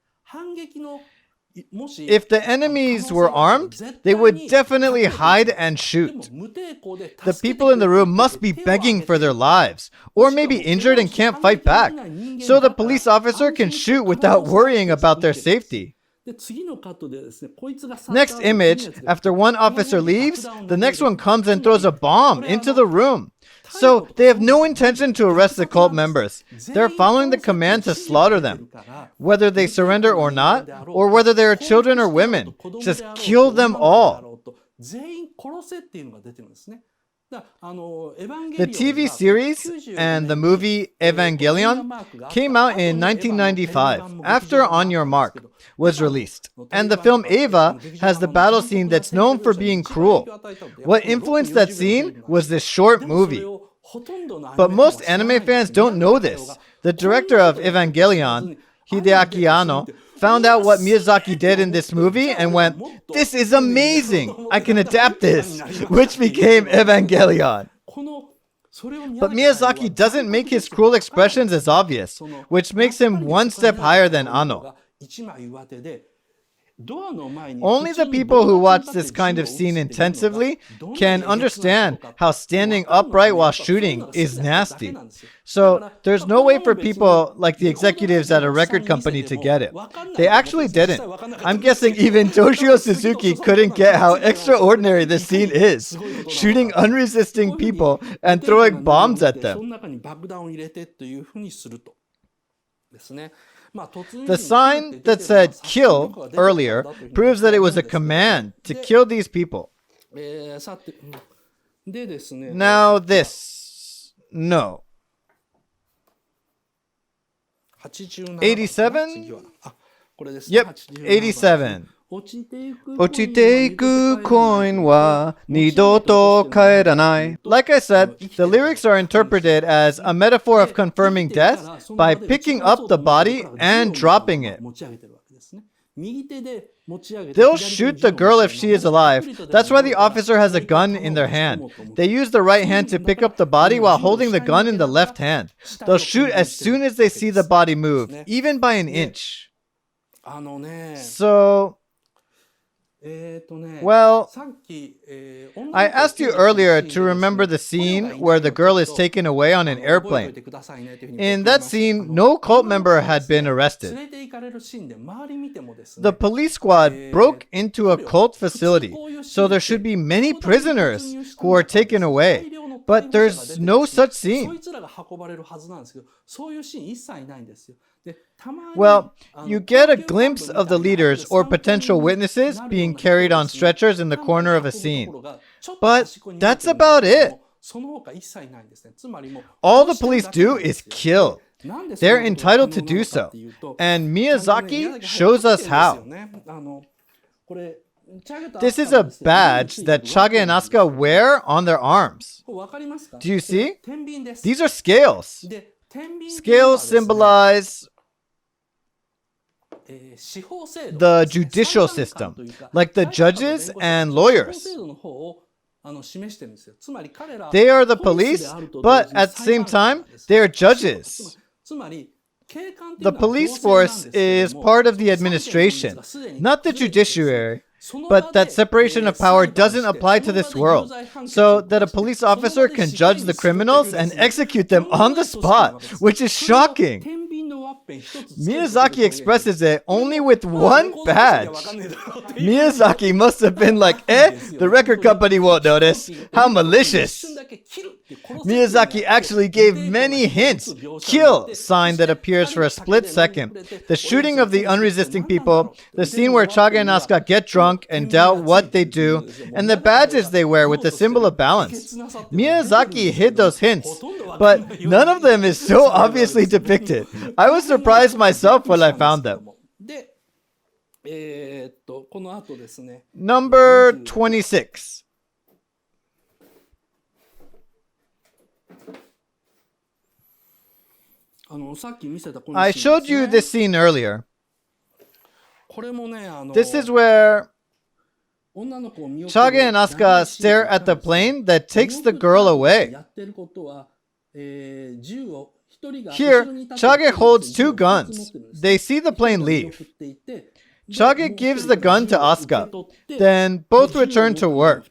If the enemies were armed, they would definitely hide and shoot. The people in the room must be begging for their lives, or maybe injured and can't fight back, so the police officer can shoot without worrying about their safety. Next image, after one officer leaves, the next one comes and throws a bomb into the room. So they have no intention to arrest the cult members. They're following the command to slaughter them. Whether they surrender or not, or whether they are children or women, just kill them all. The TV series and the movie Evangelion came out in 1995, after On Your Mark was released. And the film Eva has the battle scene that's known for being cruel. What influenced that scene was this short movie. But most anime fans don't know this. The director of Evangelion, Hideaki Anno, found out what Miyazaki did in this movie and went, "This is amazing! I can adapt this," which became Evangelion. But Miyazaki doesn't make his cruel expressions as obvious, which makes him one step higher than Anno. Only the people who watch this kind of scene intensively can understand how standing upright while shooting is nasty. So there's no way for people like the executives at a record company to get it. They actually didn't. I'm guessing even Toshio Suzuki couldn't get how extraordinary this scene is, shooting unresisting people and throwing bombs at them. The sign that said kill earlier proves that it was a command to kill these people. Now this. No. 87? Yep, 87. 落ちていくコインは二度と帰らない. Like I said, the lyrics are interpreted as a metaphor of confirming death by picking up the body and dropping it. They'll shoot the girl if she is alive. That's why the officer has a gun in their hand. They use the right hand to pick up the body while holding the gun in the left hand. They'll shoot as soon as they see the body move, even by an inch. So... well, I asked you earlier to remember the scene where the girl is taken away on an airplane. In that scene, no cult member had been arrested. The police squad broke into a cult facility, so there should be many prisoners who are taken away. But there's no such scene. Well, you get a glimpse of the leaders or potential witnesses being carried on stretchers in the corner of a scene. But that's about it. All the police do is kill. They're entitled to do so. And Miyazaki shows us how. This is a badge that Chage and Asuka wear on their arms. Do you see? These are scales. Scales symbolize the judicial system, like the judges and lawyers. They are the police, but at the same time, they are judges. The police force is part of the administration, not the judiciary. But that separation of power doesn't apply to this world, so that a police officer can judge the criminals and execute them on the spot, which is shocking. Miyazaki expresses it only with one badge. Miyazaki must have been like, the record company won't notice. How malicious. Miyazaki actually gave many hints. Kill sign that appears for a split second. The shooting of the unresisting people, the scene where Chage and Asuka get drunk and doubt what they do, and the badges they wear with the symbol of balance. Miyazaki hid those hints, but none of them is so obviously depicted. I was surprised myself when I found them. Number 26. I showed you this scene earlier. This is where Chage and Asuka stare at the plane that takes the girl away. Here, Chage holds two guns. They see the plane leave. Chage gives the gun to Asuka. Then both return to work.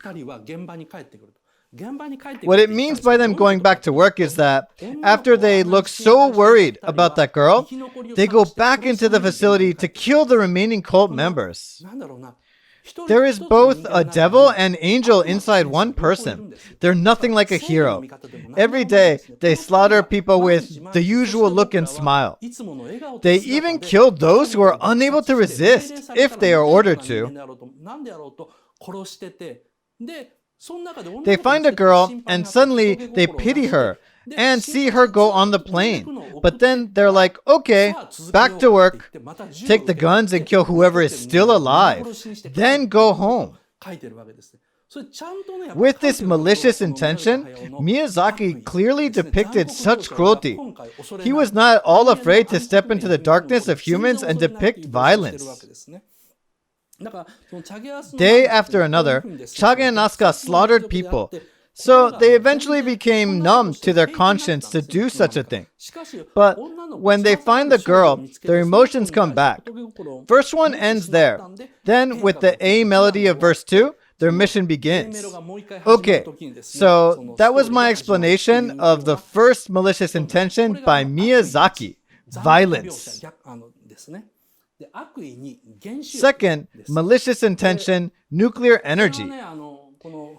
What it means by them going back to work is that after they look so worried about that girl, they go back into the facility to kill the remaining cult members. There is both a devil and angel inside one person. They're nothing like a hero. Every day, they slaughter people with the usual look and smile. They even kill those who are unable to resist, if they are ordered to. They find a girl, and suddenly they pity her and see her go on the plane. But then they're like, okay, back to work. Take the guns and kill whoever is still alive. Then go home. With this malicious intention, Miyazaki clearly depicted such cruelty. He was not at all afraid to step into the darkness of humans and depict violence. Day after another, Chage and Asuka slaughtered people. So they eventually became numb to their conscience to do such a thing. But when they find the girl, their emotions come back. Verse 1 ends there. Then with the A melody of verse 2, their mission begins. Okay, so that was my explanation of the first malicious intention by Miyazaki, violence. Second, malicious intention, nuclear energy.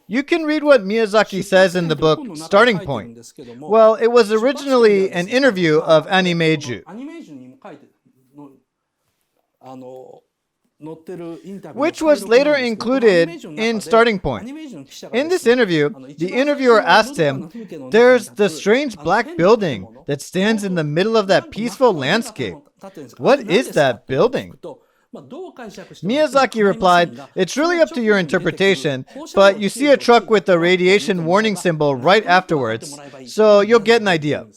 You can read what Miyazaki says in the book Starting Point. Well, it was originally an interview of Animeiju, which was later included in Starting Point. In this interview, the interviewer asked him, "There's the strange black building that stands in the middle of that peaceful landscape. What is that building?" Miyazaki replied, "It's really up to your interpretation, but you see a truck with a radiation warning symbol right afterwards, so you'll get an idea."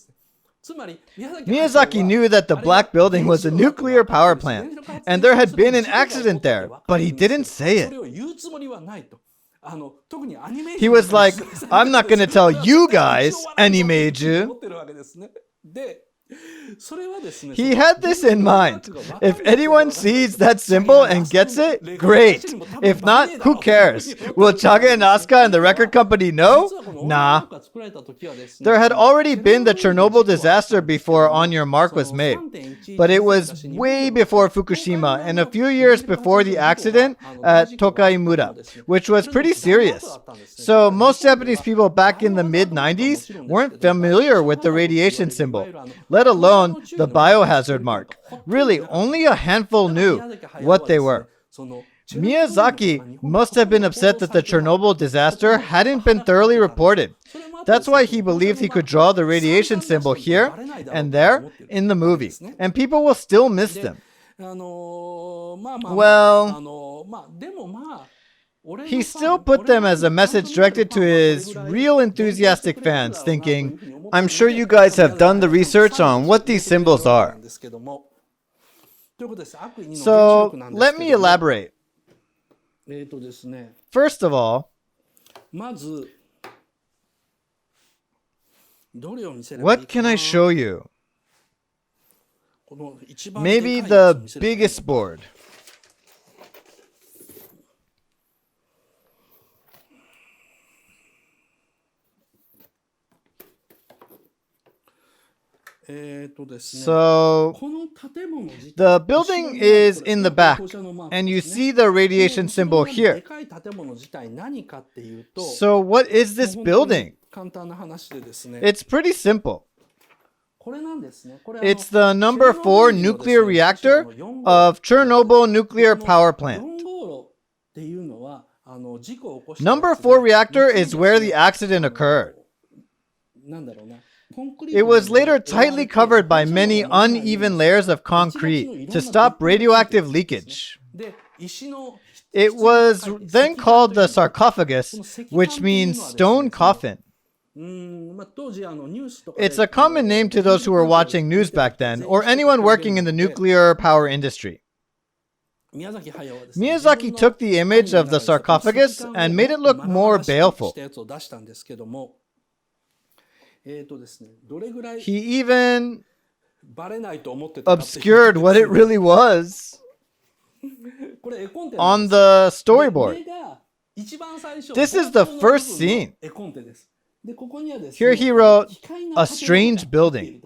Miyazaki knew that the black building was a nuclear power plant, and there had been an accident there, but he didn't say it. He was like, "I'm not going to tell you guys, Animeiju." He had this in mind. If anyone sees that symbol and gets it, great. If not, who cares? Will Chage and Asuka and the record company know? Nah. There had already been the Chernobyl disaster before On Your Mark was made. But it was way before Fukushima and a few years before the accident at Tokaimura, which was pretty serious. So most Japanese people back in the mid-90s weren't familiar with the radiation symbol, let alone the biohazard mark. Really, only a handful knew what they were. Miyazaki must have been upset that the Chernobyl disaster hadn't been thoroughly reported. That's why he believed he could draw the radiation symbol here and there in the movie, and people will still miss them. Well, he still put them as a message directed to his real enthusiastic fans, thinking, I'm sure you guys have done the research on what these symbols are. So, let me elaborate. First of all, what can I show you? Maybe the biggest board. So, the building is in the back, and you see the radiation symbol here. So, what is this building? It's pretty simple. It's the number 4 nuclear reactor of Chernobyl nuclear power plant. Number 4 reactor is where the accident occurred. It was later tightly covered by many uneven layers of concrete to stop radioactive leakage. It was then called the sarcophagus, which means stone coffin. It's a common name to those who were watching news back then, or anyone working in the nuclear power industry. Miyazaki took the image of the sarcophagus and made it look more baleful. He even obscured what it really was on the storyboard. This is the first scene. Here he wrote, a strange building.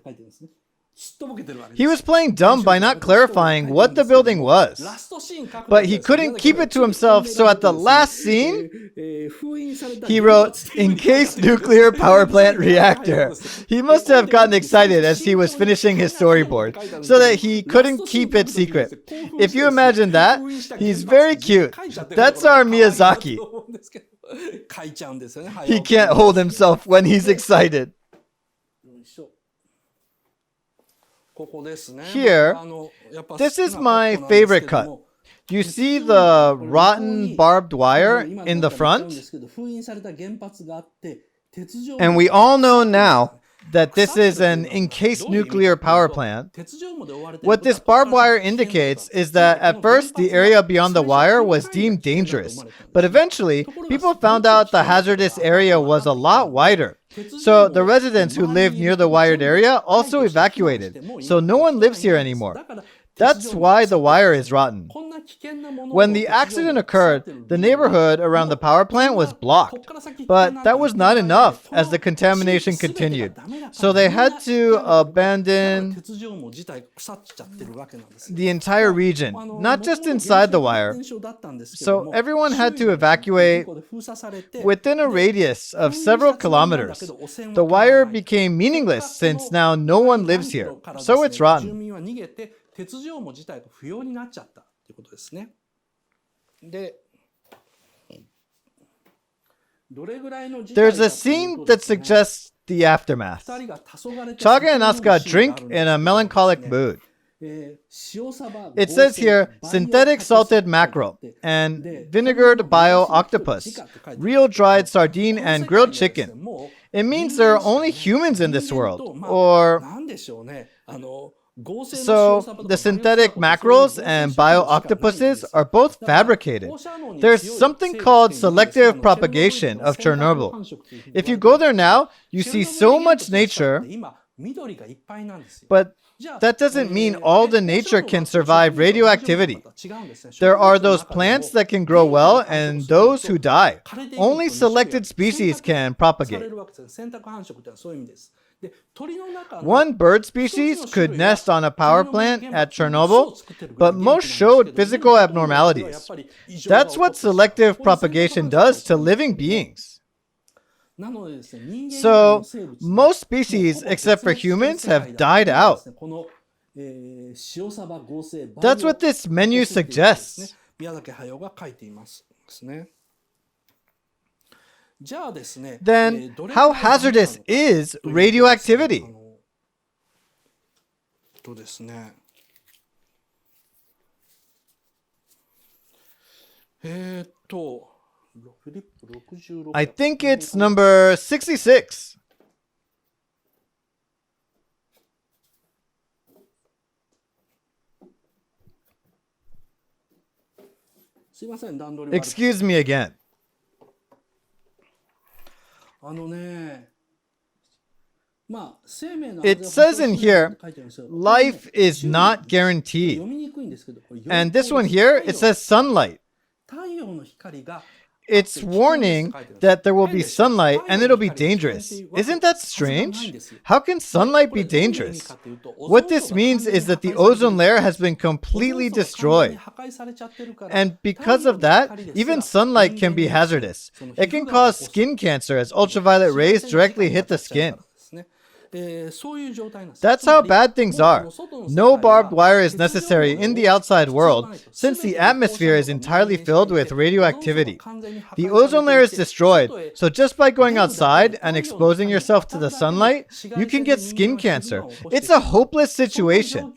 He was playing dumb by not clarifying what the building was. But he couldn't keep it to himself, so at the last scene, he wrote, encased nuclear power plant reactor. He must have gotten excited as he was finishing his storyboard, so that he couldn't keep it secret. If you imagine that, he's very cute. That's our Miyazaki. He can't hold himself when he's excited. Here, this is my favorite cut. You see the rotten barbed wire in the front? And we all know now that this is an encased nuclear power plant. What this barbed wire indicates is that at first the area beyond the wire was deemed dangerous, but eventually people found out the hazardous area was a lot wider. So the residents who lived near the wired area also evacuated, so no one lives here anymore. That's why the wire is rotten. When the accident occurred, the neighborhood around the power plant was blocked. But that was not enough as the contamination continued. So they had to abandon the entire region, not just inside the wire. So everyone had to evacuate within a radius of several kilometers. The wire became meaningless since now no one lives here. So it's rotten. There's a scene that suggests the aftermath. Chaga and Asuka drink in a melancholic mood. It says here, synthetic salted mackerel and vinegared bio octopus, real dried sardine and grilled chicken. It means there are only humans in this world, or... So, the synthetic mackerels and bio-octopuses are both fabricated. There's something called selective propagation of Chernobyl. If you go there now, you see so much nature, but that doesn't mean all the nature can survive radioactivity. There are those plants that can grow well and those who die. Only selected species can propagate. One bird species could nest on a power plant at Chernobyl, but most showed physical abnormalities. That's what selective propagation does to living beings. So, most species, except for humans, have died out. That's what this menu suggests. then how hazardous is radioactivity? I think it's number 66. Excuse me again. It says in here, life is not guaranteed. And this one here, it says sunlight. It's warning that there will be sunlight and it'll be dangerous. Isn't that strange? How can sunlight be dangerous? What this means is that the ozone layer has been completely destroyed. And because of that, even sunlight can be hazardous. It can cause skin cancer as ultraviolet rays directly hit the skin. That's how bad things are. No barbed wire is necessary in the outside world since the atmosphere is entirely filled with radioactivity. The ozone layer is destroyed, so just by going outside and exposing yourself to the sunlight, you can get skin cancer. It's a hopeless situation.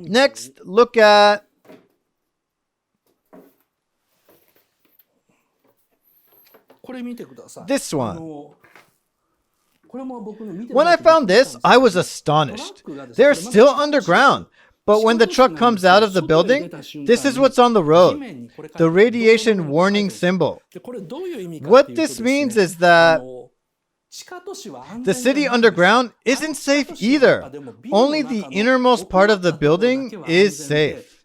Next, look at this one. When I found this, I was astonished. They're still underground. But when the truck comes out of the building, this is what's on the road. The radiation warning symbol. What this means is that the city underground isn't safe either. Only the innermost part of the building is safe.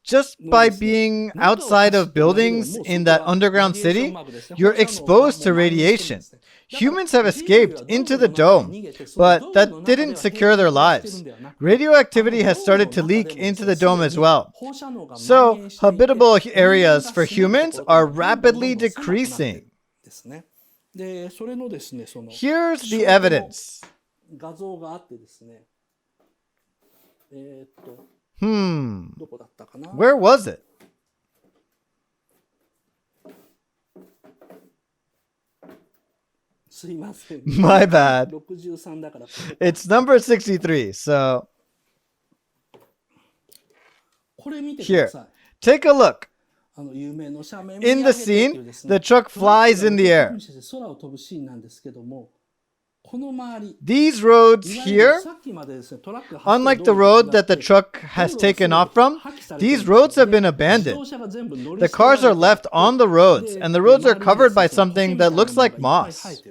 Just by being outside of buildings in that underground city, you're exposed to radiation. Humans have escaped into the dome, but that didn't secure their lives. Radioactivity has started to leak into the dome as well. So, habitable areas for humans are rapidly decreasing. Here's the evidence. Where was it? My bad. It's number 63, so here, take a look. In the scene, the truck flies in the air. These roads here, unlike the road that the truck has taken off from, these roads have been abandoned. The cars are left on the roads, and the roads are covered by something that looks like moss.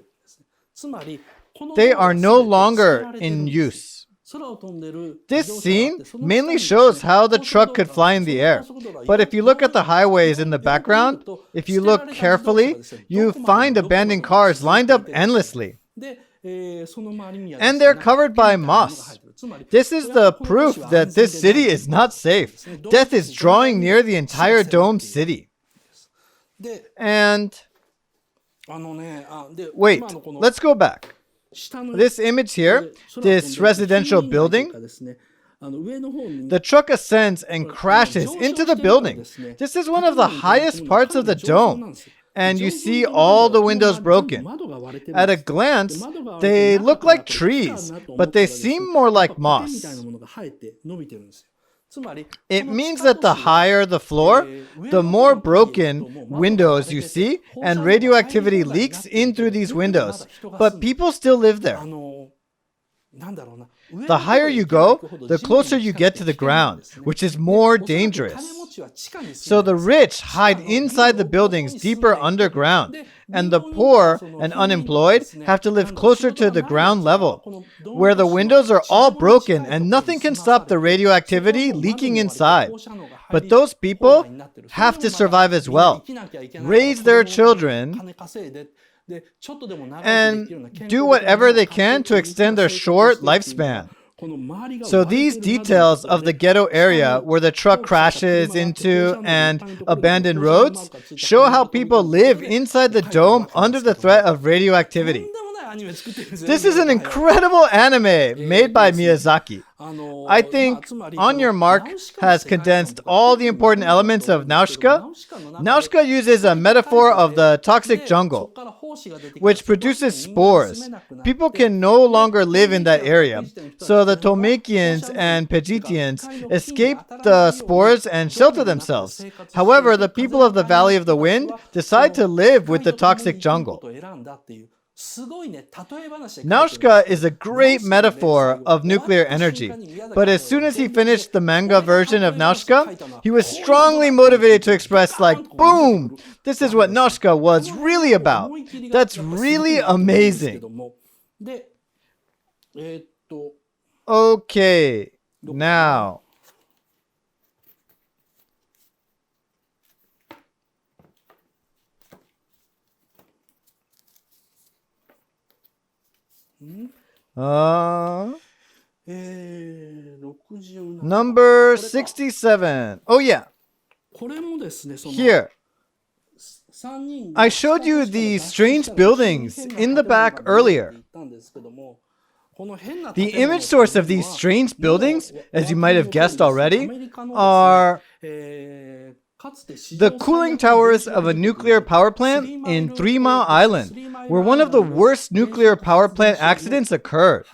They are no longer in use. This scene mainly shows how the truck could fly in the air. But if you look at the highways in the background, if you look carefully, you find abandoned cars lined up endlessly. And they're covered by moss. This is the proof that this city is not safe. Death is drawing near the entire domed city. And wait, let's go back. This image here, this residential building, the truck ascends and crashes into the building. This is one of the highest parts of the dome. And you see all the windows broken. At a glance, they look like trees, but they seem more like moss. It means that the higher the floor, the more broken windows you see, and radioactivity leaks in through these windows. But people still live there. The higher you go, the closer you get to the ground, which is more dangerous. So the rich hide inside the buildings deeper underground, and the poor and unemployed have to live closer to the ground level, where the windows are all broken and nothing can stop the radioactivity leaking inside. But those people have to survive as well, raise their children, and do whatever they can to extend their short lifespan. So these details of the ghetto area where the truck crashes into and abandoned roads show how people live inside the dome under the threat of radioactivity. This is an incredible anime made by Miyazaki. I think On Your Mark has condensed all the important elements of Nausicaa. Nausicaa uses a metaphor of the toxic jungle, which produces spores. People can no longer live in that area, so the Tomakians and Pejitians escape the spores and shelter themselves. However, the people of the Valley of the Wind decide to live with the toxic jungle. Nausicaa is a great metaphor of nuclear energy, but as soon as he finished the manga version of Nausicaa, he was strongly motivated to express like, boom, this is what Nausicaa was really about. That's really amazing. Okay, now. Number 67. Oh yeah. Here. I showed you the strange buildings in the back earlier. The image source of these strange buildings, as you might have guessed already, are the cooling towers of a nuclear power plant in 3 Mile Island, where one of the worst nuclear power plant accidents occurred.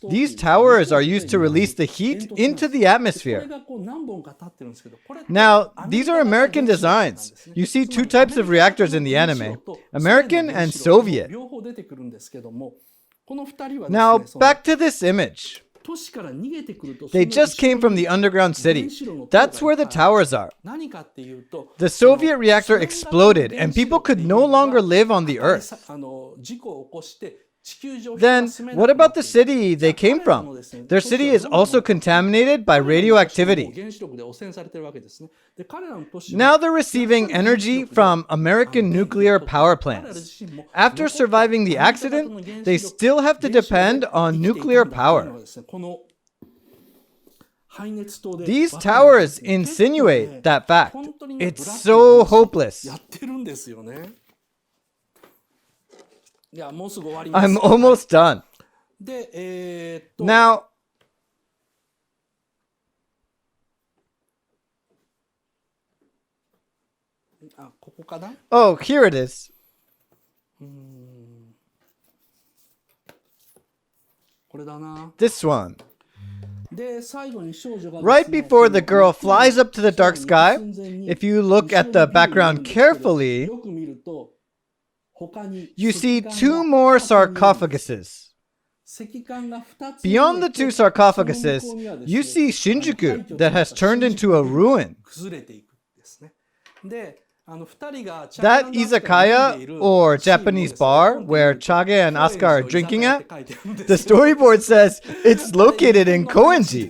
These towers are used to release the heat into the atmosphere. Now, these are American designs. You see 2 types of reactors in the anime, American and Soviet. Now, back to this image. They just came from the underground city. That's where the towers are. The Soviet reactor exploded and people could no longer live on the Earth. Then, what about the city they came from? Their city is also contaminated by radioactivity. Now they're receiving energy from American nuclear power plants. After surviving the accident, they still have to depend on nuclear power. These towers insinuate that fact. It's so hopeless. I'm almost done. Now, oh, here it is. This one. Right before the girl flies up to the dark sky, if you look at the background carefully, you see 2 more sarcophaguses. Beyond the 2 sarcophaguses, you see Shinjuku that has turned into a ruin. That izakaya, or Japanese bar, where Chage and Asuka are drinking at, the storyboard says it's located in Koenji.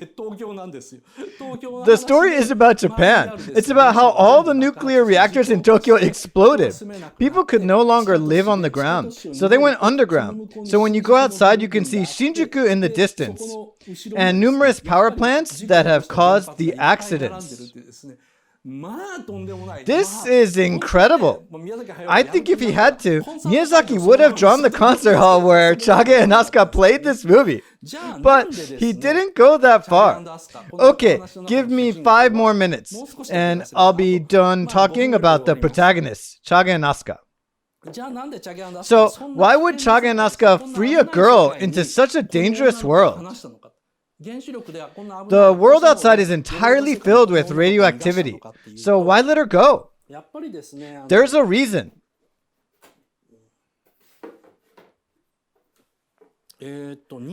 The story is about Japan. It's about how all the nuclear reactors in Tokyo exploded. People could no longer live on the ground, so they went underground. So when you go outside, you can see Shinjuku in the distance, and numerous power plants that have caused the accidents. This is incredible. I think if he had to, Miyazaki would have drawn the concert hall where Chage and Asuka played this movie. But he didn't go that far. Okay, give me 5 more minutes, and I'll be done talking about the protagonists, Chage and Asuka. So, why would Chage and Asuka free a girl into such a dangerous world? The world outside is entirely filled with radioactivity, so why let her go? There's a reason.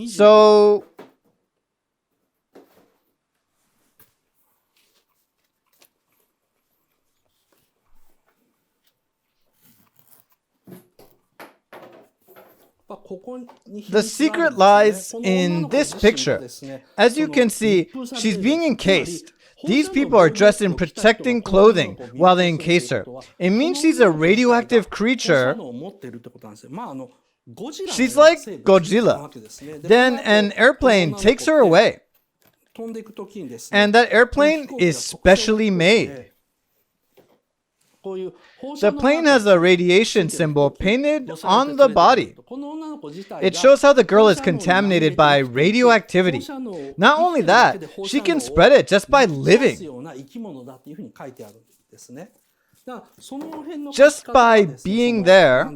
So, the secret lies in this picture. As you can see, she's being encased. These people are dressed in protecting clothing while they encase her. It means she's a radioactive creature. She's like Godzilla. Then an airplane takes her away. And that airplane is specially made. The plane has a radiation symbol painted on the body. It shows how the girl is contaminated by radioactivity. Not only that, she can spread it just by living. Just by being there,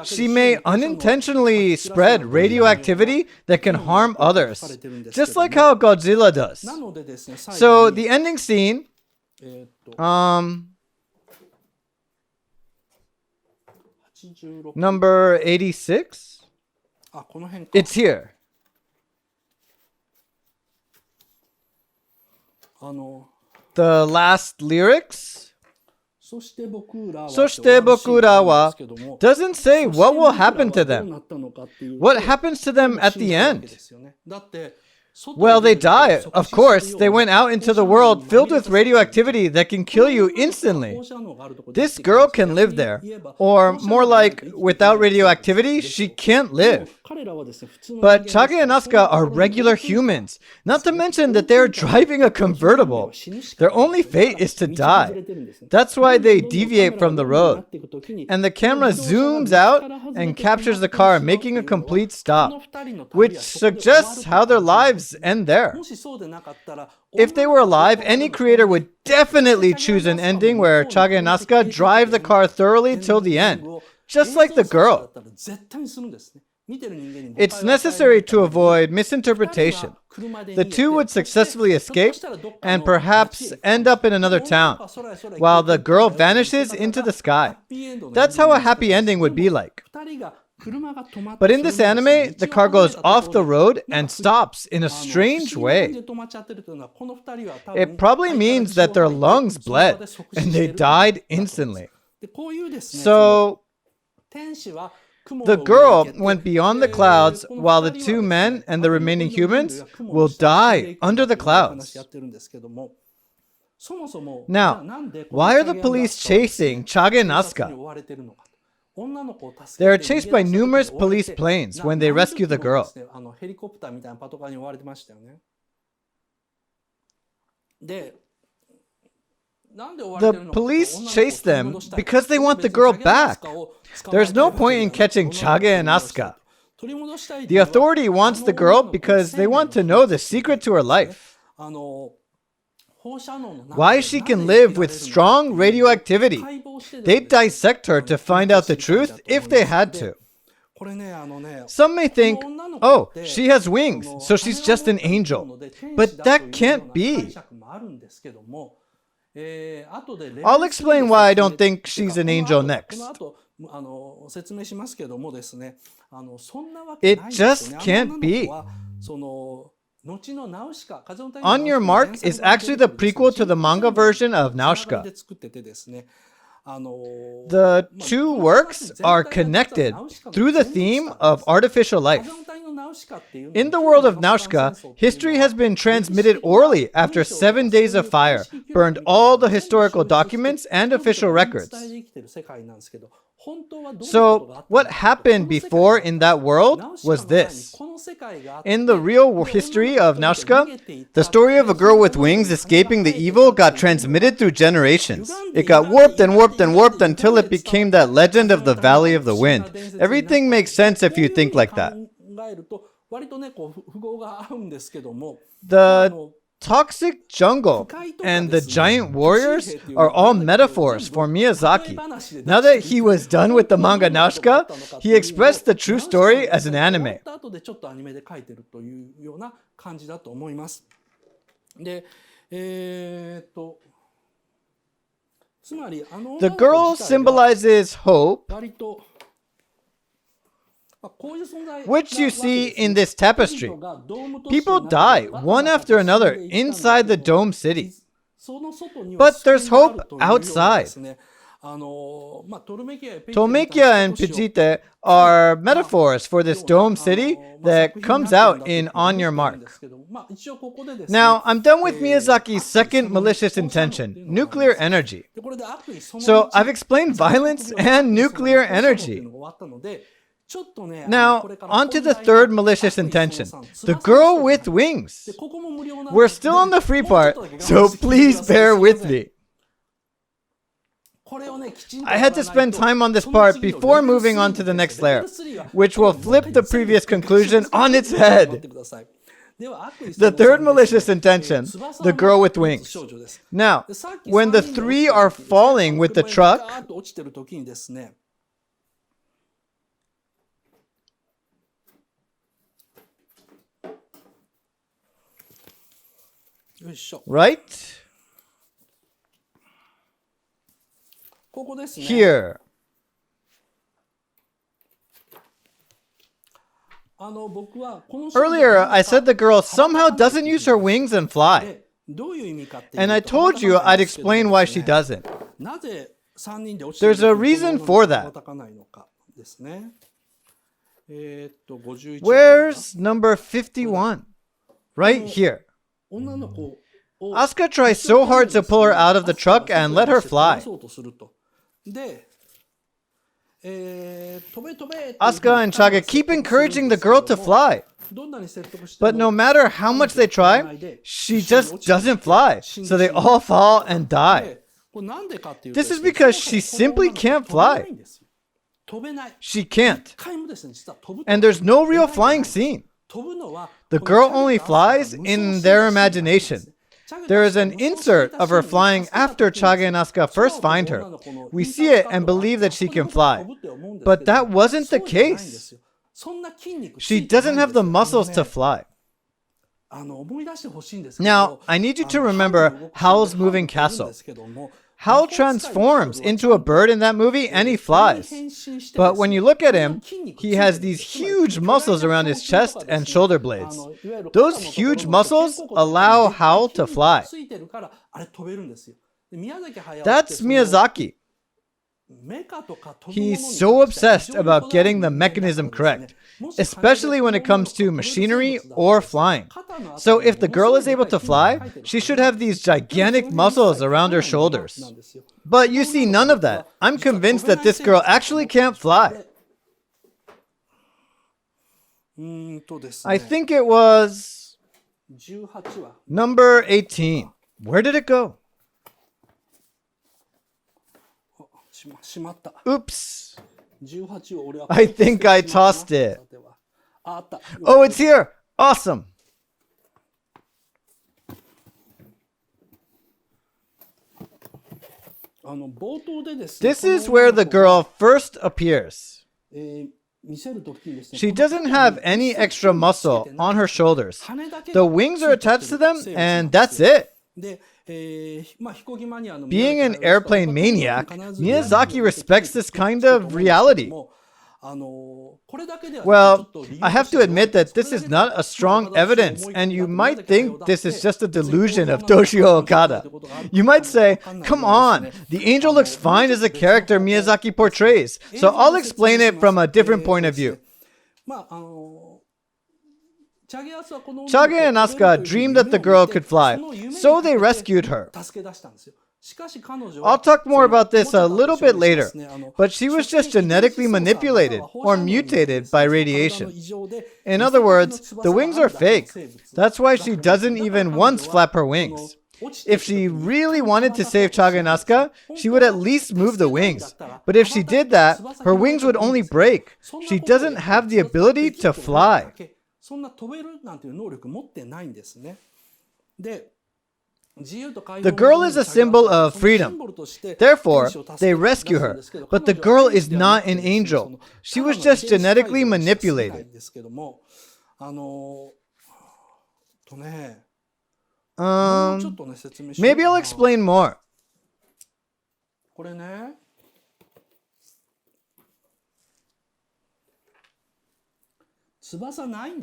she may unintentionally spread radioactivity that can harm others, just like how Godzilla does. So the ending scene, number 86, it's here. The last lyrics, そして僕らは doesn't say what will happen to them. What happens to them at the end? Well, they die. Of course, they went out into the world filled with radioactivity that can kill you instantly. This girl can live there. Or more like, without radioactivity, she can't live. But Chage and Asuka are regular humans. Not to mention that they're driving a convertible. Their only fate is to die. That's why they deviate from the road. And the camera zooms out and captures the car, making a complete stop, which suggests how their lives end there. If they were alive, any creator would definitely choose an ending where Chage and Asuka drive the car thoroughly till the end, just like the girl. It's necessary to avoid misinterpretation. The two would successfully escape and perhaps end up in another town, while the girl vanishes into the sky. That's how a happy ending would be like. But in this anime, the car goes off the road and stops in a strange way. It probably means that their lungs bled and they died instantly. So, the girl went beyond the clouds while the two men and the remaining humans will die under the clouds. Now, why are the police chasing Chage and Asuka? They are chased by numerous police planes when they rescue the girl. The police chase them because they want the girl back. There's no point in catching Chage and Asuka. The authority wants the girl because they want to know the secret to her life. Why she can live with strong radioactivity. They'd dissect her to find out the truth if they had to. Some may think, oh, she has wings, so she's just an angel. But that can't be. I'll explain why I don't think she's an angel next. It just can't be. On Your Mark is actually the prequel to the manga version of Nausicaa. The two works are connected through the theme of artificial life. In the world of Nausicaa, history has been transmitted orally after 7 days of fire, burned all the historical documents and official records. So, what happened before in that world was this. In the real history of Nausicaa, the story of a girl with wings escaping the evil got transmitted through generations. It got warped and warped and warped until it became that legend of the Valley of the Wind. Everything makes sense if you think like that. The toxic jungle and the giant warriors are all metaphors for Miyazaki. Now that he was done with the manga Nausicaa, he expressed the true story as an anime. The girl symbolizes hope, which you see in this tapestry. People die one after another inside the dome city. But there's hope outside. Tolmekia and Pijite are metaphors for this dome city that comes out in On Your Mark. Now, I'm done with Miyazaki's second malicious intention, nuclear energy. So I've explained violence and nuclear energy. Now, on to the third malicious intention, the girl with wings. We're still on the free part, so please bear with me. I had to spend time on this part before moving on to the next layer, which will flip the previous conclusion on its head. The third malicious intention, the girl with wings. Now, when the three are falling with the truck, right? Here. Earlier, I said the girl somehow doesn't use her wings and fly. And I told you I'd explain why she doesn't. There's a reason for that. Where's number 51? Right here. Asuka tries so hard to pull her out of the truck and let her fly. Asuka and Chage keep encouraging the girl to fly. But no matter how much they try, she just doesn't fly. So they all fall and die. This is because she simply can't fly. She can't. And there's no real flying scene. The girl only flies in their imagination. There is an insert of her flying after Chage and Asuka first find her. We see it and believe that she can fly. But that wasn't the case. She doesn't have the muscles to fly. Now, I need you to remember Howl's moving castle. Howl transforms into a bird in that movie and he flies. But when you look at him, he has these huge muscles around his chest and shoulder blades. Those huge muscles allow Howl to fly. That's Miyazaki. He's so obsessed about getting the mechanism correct, especially when it comes to machinery or flying. So if the girl is able to fly, she should have these gigantic muscles around her shoulders. But you see none of that. I'm convinced that this girl actually can't fly. I think it was number 18. Where did it go? Oops. I think I tossed it. Oh, it's here. Awesome. This is where the girl first appears. She doesn't have any extra muscle on her shoulders. The wings are attached to them, and that's it. Being an airplane maniac, Miyazaki respects this kind of reality. Well, I have to admit that this is not a strong evidence, and you might think this is just a delusion of Toshio Okada. You might say, come on, the angel looks fine as a character Miyazaki portrays, so I'll explain it from a different point of view. Chage and Asuka dreamed that the girl could fly, so they rescued her. I'll talk more about this a little bit later, but she was just genetically manipulated or mutated by radiation. In other words, the wings are fake. That's why she doesn't even once flap her wings. If she really wanted to save Chage and Asuka, she would at least move the wings. But if she did that, her wings would only break. She doesn't have the ability to fly. The girl is a symbol of freedom. Therefore, they rescue her. But the girl is not an angel. She was just genetically manipulated. Maybe I'll explain more.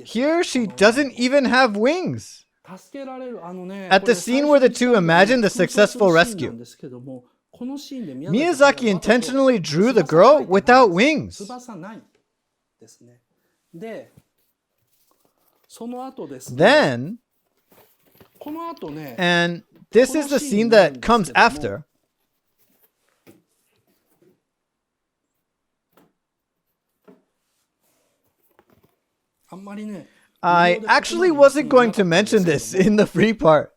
Here, she doesn't even have wings. At the scene where the two imagine the successful rescue, Miyazaki intentionally drew the girl without wings. Then, and this is the scene that comes after, I actually wasn't going to mention this in the free part.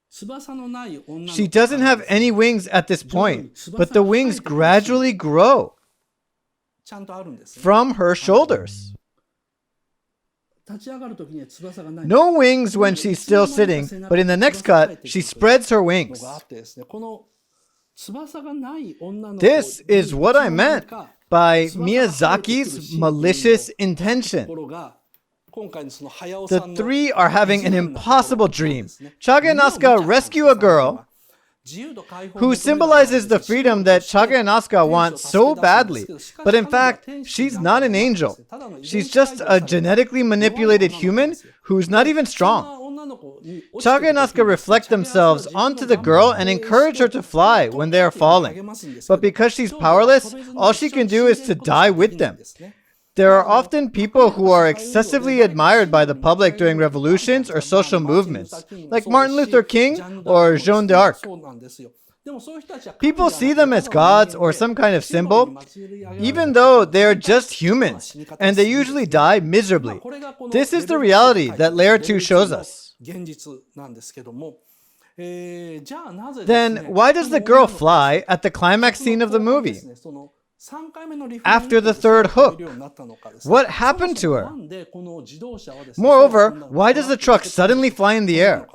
She doesn't have any wings at this point, but the wings gradually grow from her shoulders. No wings when she's still sitting, but in the next cut, she spreads her wings. This is what I meant by Miyazaki's malicious intention. The three are having an impossible dream. Chage and Asuka rescue a girl who symbolizes the freedom that Chage and Asuka want so badly. But in fact, she's not an angel. She's just a genetically manipulated human who's not even strong. Chage and Asuka reflect themselves onto the girl and encourage her to fly when they are falling. But because she's powerless, all she can do is to die with them. There are often people who are excessively admired by the public during revolutions or social movements, like Martin Luther King or Joan d'Arc. People see them as gods or some kind of symbol, even though they are just humans, and they usually die miserably. This is the reality that Layer 2 shows us. Then why does the girl fly at the climax scene of the movie? After the third hook, what happened to her? Moreover, why does the truck suddenly fly in the air?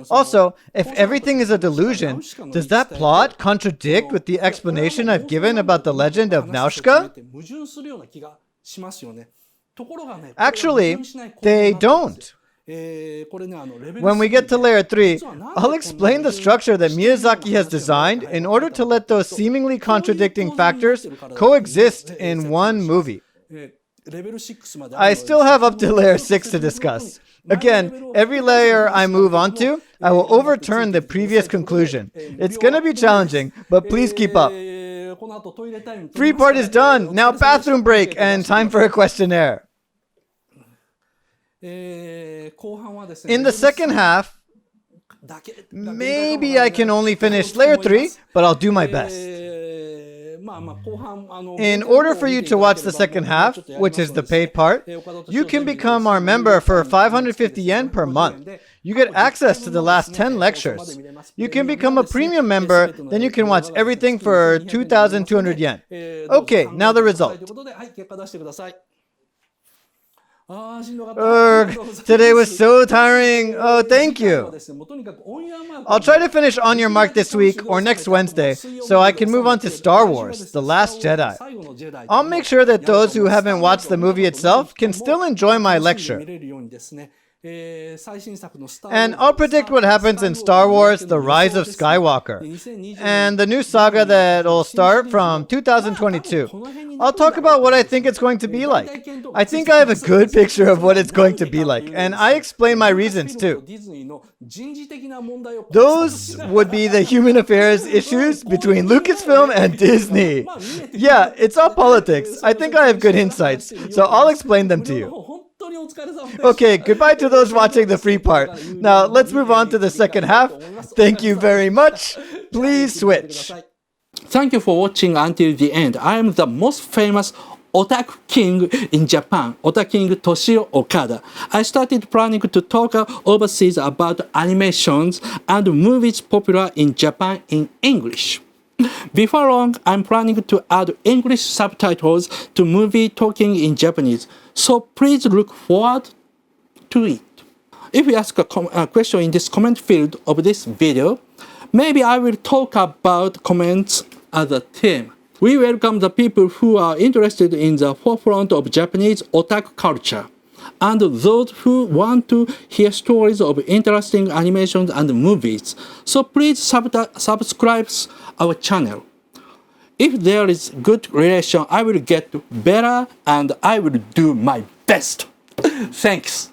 Also, if everything is a delusion, does that plot contradict with the explanation I've given about the legend of Nausicaä? Actually, they don't. When we get to layer 3, I'll explain the structure that Miyazaki has designed in order to let those seemingly contradicting factors coexist in one movie. I still have up to layer 6 to discuss. Again, every layer I move on to, I will overturn the previous conclusion. It's gonna be challenging, but please keep up. Free part is done. Now bathroom break and time for a questionnaire. In the second half, maybe I can only finish layer 3, but I'll do my best. In order for you to watch the second half, which is the paid part, you can become our member for 550 yen per month. You get access to the last 10 lectures. You can become a premium member, then you can watch everything for 2,200 yen. Okay, now the result. Today was so tiring. Oh, thank you. I'll try to finish On Your Mark this week or next Wednesday so I can move on to Star Wars, The Last Jedi. I'll make sure that those who haven't watched the movie itself can still enjoy my lecture. And I'll predict what happens in Star Wars, The Rise of Skywalker, and the new saga that'll start from 2022. I'll talk about what I think it's going to be like. I think I have a good picture of what it's going to be like, and I explain my reasons too. Those would be the human affairs issues between Lucasfilm and Disney. Yeah, it's all politics. I think I have good insights, so I'll explain them to you. Okay, goodbye to those watching the free part. Now, let's move on to the second half. Thank you very much. Please switch. Thank you for watching until the end. I am the most famous Otaku King in Japan, Otaking Toshio Okada. I started planning to talk overseas about animations and movies popular in Japan in English. Before long, I'm planning to add English subtitles to movie talking in Japanese, so please look forward to it. If you ask a question in this comment field of this video, maybe I will talk about comments as a theme. We welcome the people who are interested in the forefront of Japanese otaku culture, and those who want to hear stories of interesting animations and movies. So please subscribe our channel. If there is good relation, I will get better and I will do my best. Thanks.